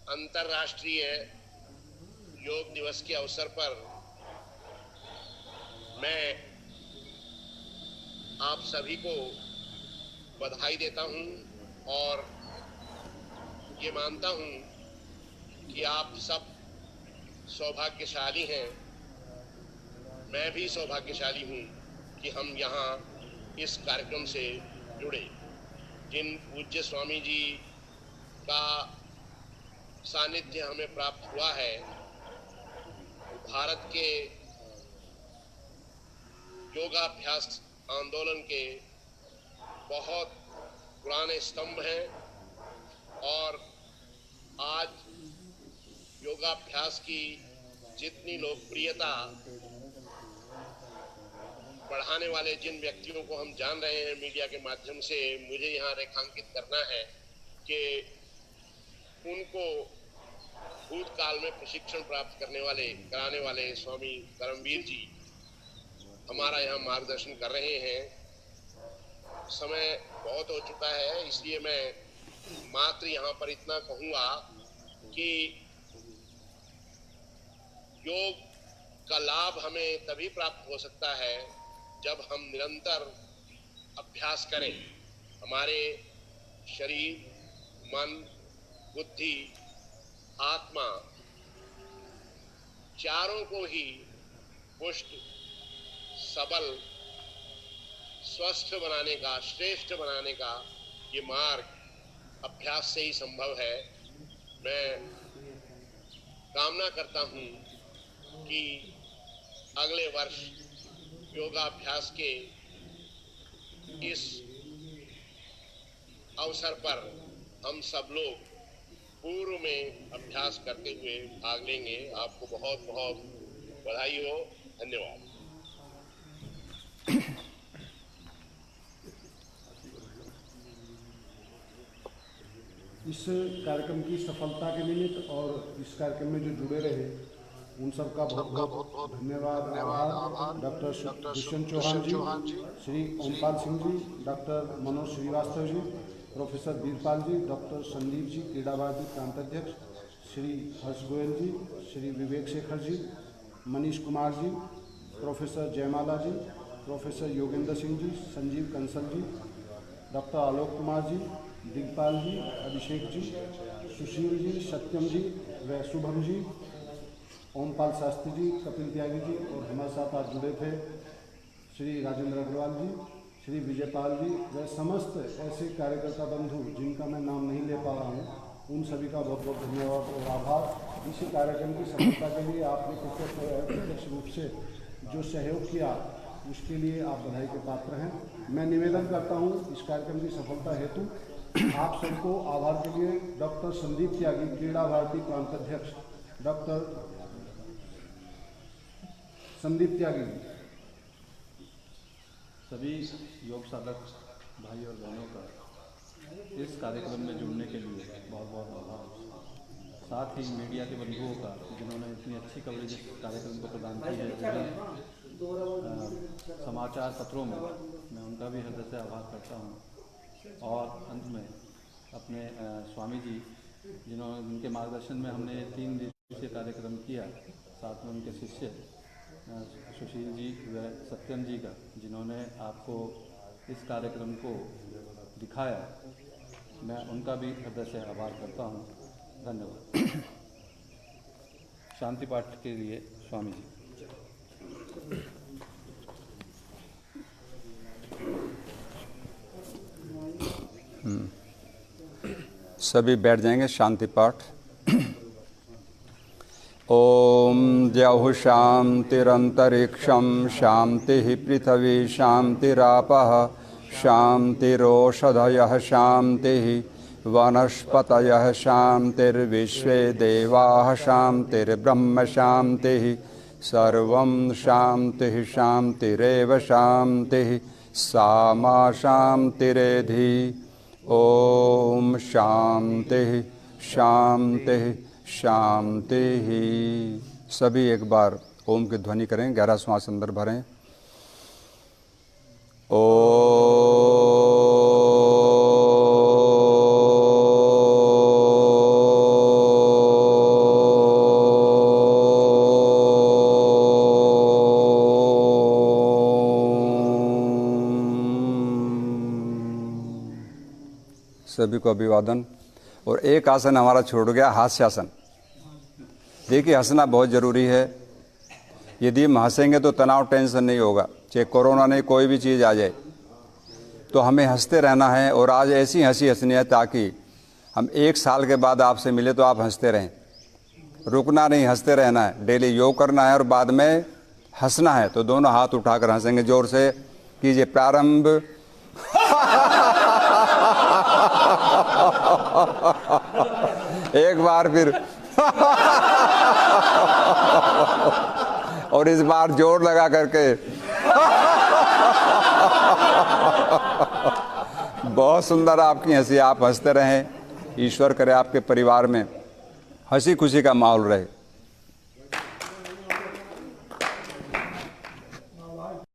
अंतर्राष्ट्रीय योग दिवस के अवसर पर मैं आप सभी को बधाई देता हूं और ये मानता हूं कि आप सब सौभाग्यशाली हैं। मैं भी सौभाग्यशाली हूं कि हम यहाँ इस कार्यक्रम से जुड़े। जिन पूज्य स्वामी जी का सानिध्य हमें प्राप्त हुआ है, भारत के योगाभ्यास आंदोलन के बहुत पुराने स्तंभ हैं और आज योगाभ्यास की जितनी लोकप्रियता बढ़ाने वाले जिन व्यक्तियों को हम जान रहे हैं मीडिया के माध्यम से, मुझे यहाँ रेखांकित करना है कि उनको भूतकाल में प्रशिक्षण प्राप्त कराने वाले स्वामी करमवीर जी हमारा यहाँ मार्गदर्शन कर रहे हैं। समय बहुत हो चुका है, इसलिए मैं मात्र यहाँ पर इतना कहूँगा कि योग का लाभ हमें तभी प्राप्त हो सकता है जब हम निरंतर अभ्यास करें। हमारे शरीर, मन, बुद्धि, आत्मा चारों को ही पुष्ट, सबल, स्वस्थ बनाने का, श्रेष्ठ बनाने का ये मार्ग अभ्यास से ही संभव है। मैं कामना करता हूँ कि अगले वर्ष योगाभ्यास के इस अवसर पर हम सब लोग पूर्व में अभ्यास करते हुए भाग लेंगे। आपको बहुत बहुत बधाई हो। धन्यवाद। इस कार्यक्रम की सफलता के निमित्त और इस कार्यक्रम में जो जुड़े रहे उन सबका बहुत बहुत धन्यवाद। आभार डॉक्टर दुष्यंत चौहान जी, श्री ओमपाल सिंह जी, डॉक्टर मनोज श्रीवास्तव जी, प्रोफेसर वीरपाल जी, डॉक्टर संदीप जी, क्रीड़ा भारती प्रांताध्यक्ष, श्री हर्ष गोयल जी, श्री विवेक शेखर जी, मनीष कुमार जी, प्रोफेसर जयमाला जी, प्रोफेसर योगेंद्र सिंह जी, संजीव कंसल जी, डॉक्टर आलोक कुमार जी, दिगपाल जी, अभिषेक जी, सुशील जी, सत्यम जी व शुभम जी, ओमपाल शास्त्री जी, कपिल त्यागी जी और हमारे साथ आज जुड़े थे श्री राजेंद्र अग्रवाल जी, श्री विजयपाल जी व समस्त ऐसे कार्यकर्ता बंधु जिनका मैं नाम नहीं ले पा रहा हूँ, उन सभी का बहुत बहुत धन्यवाद और आभार। इसी कार्यक्रम की सफलता के लिए आपने प्रत्यक्ष रूप से जो सहयोग किया उसके लिए आप बधाई के पात्र हैं। मैं निवेदन करता हूँ इस कार्यक्रम की सफलता हेतु आप सबको आभार के लिए डॉक्टर संदीप त्यागी, क्रीड़ा भारती प्रांताध्यक्ष डॉक्टर संदीप त्यागी, सभी योग साधक भाई और बहनों का इस कार्यक्रम में जुड़ने के लिए बहुत बहुत आभार। साथ ही मीडिया के बंधुओं का जिन्होंने इतनी अच्छी कवरेज इस कार्यक्रम को प्रदान की है, समाचार पत्रों में मैं उनका भी हृदय से आभार करता हूँ। और अंत में अपने स्वामी जी जिनके मार्गदर्शन में हमने 3 दिवसीय कार्यक्रम किया, साथ में उनके शिष्य सुशील जी व सत्यम जी का जिन्होंने आपको इस कार्यक्रम को दिखाया, मैं उनका भी हृदय से आभार करता हूँ। धन्यवाद। शांति पाठ के लिए स्वामी जी। सभी बैठ जाएंगे। शांति पाठ। ओम द्यौः शान्तिरन्तरिक्षं शान्तिः पृथिवी शान्तिरापः शान्तिरोषधयः शान्तिः वनस्पतयः शान्तिर्विश्वे देवाः शान्तिर्ब्रह्म शान्तिः सर्वं शान्तिः शान्तिरेव शान्तिः सा मा शान्तिरेधि। ओम शांति शांति शांति। सभी एक बार ओम की ध्वनि करें, गहरा श्वास अंदर भरें। सभी को अभिवादन। और एक आसन हमारा छूट गया, हास्यासन। देखिए, हंसना बहुत ज़रूरी है। यदि हम हंसेंगे तो तनाव, टेंशन नहीं होगा। चाहे कोरोना नहीं, कोई भी चीज़ आ जाए, तो हमें हंसते रहना है। और आज ऐसी हंसी हंसनी है ताकि हम 1 साल के बाद आपसे मिले तो आप हंसते रहें। रुकना नहीं, हंसते रहना है। डेली योग करना है और बाद में हंसना है। तो दोनों हाथ उठाकर हंसेंगे। जोर से कीजिए, प्रारंभ। एक बार फिर। और इस बार जोर लगा करके। बहुत सुंदर आपकी हंसी। आप हंसते रहें। ईश्वर करे आपके परिवार में हंसी खुशी का माहौल रहे।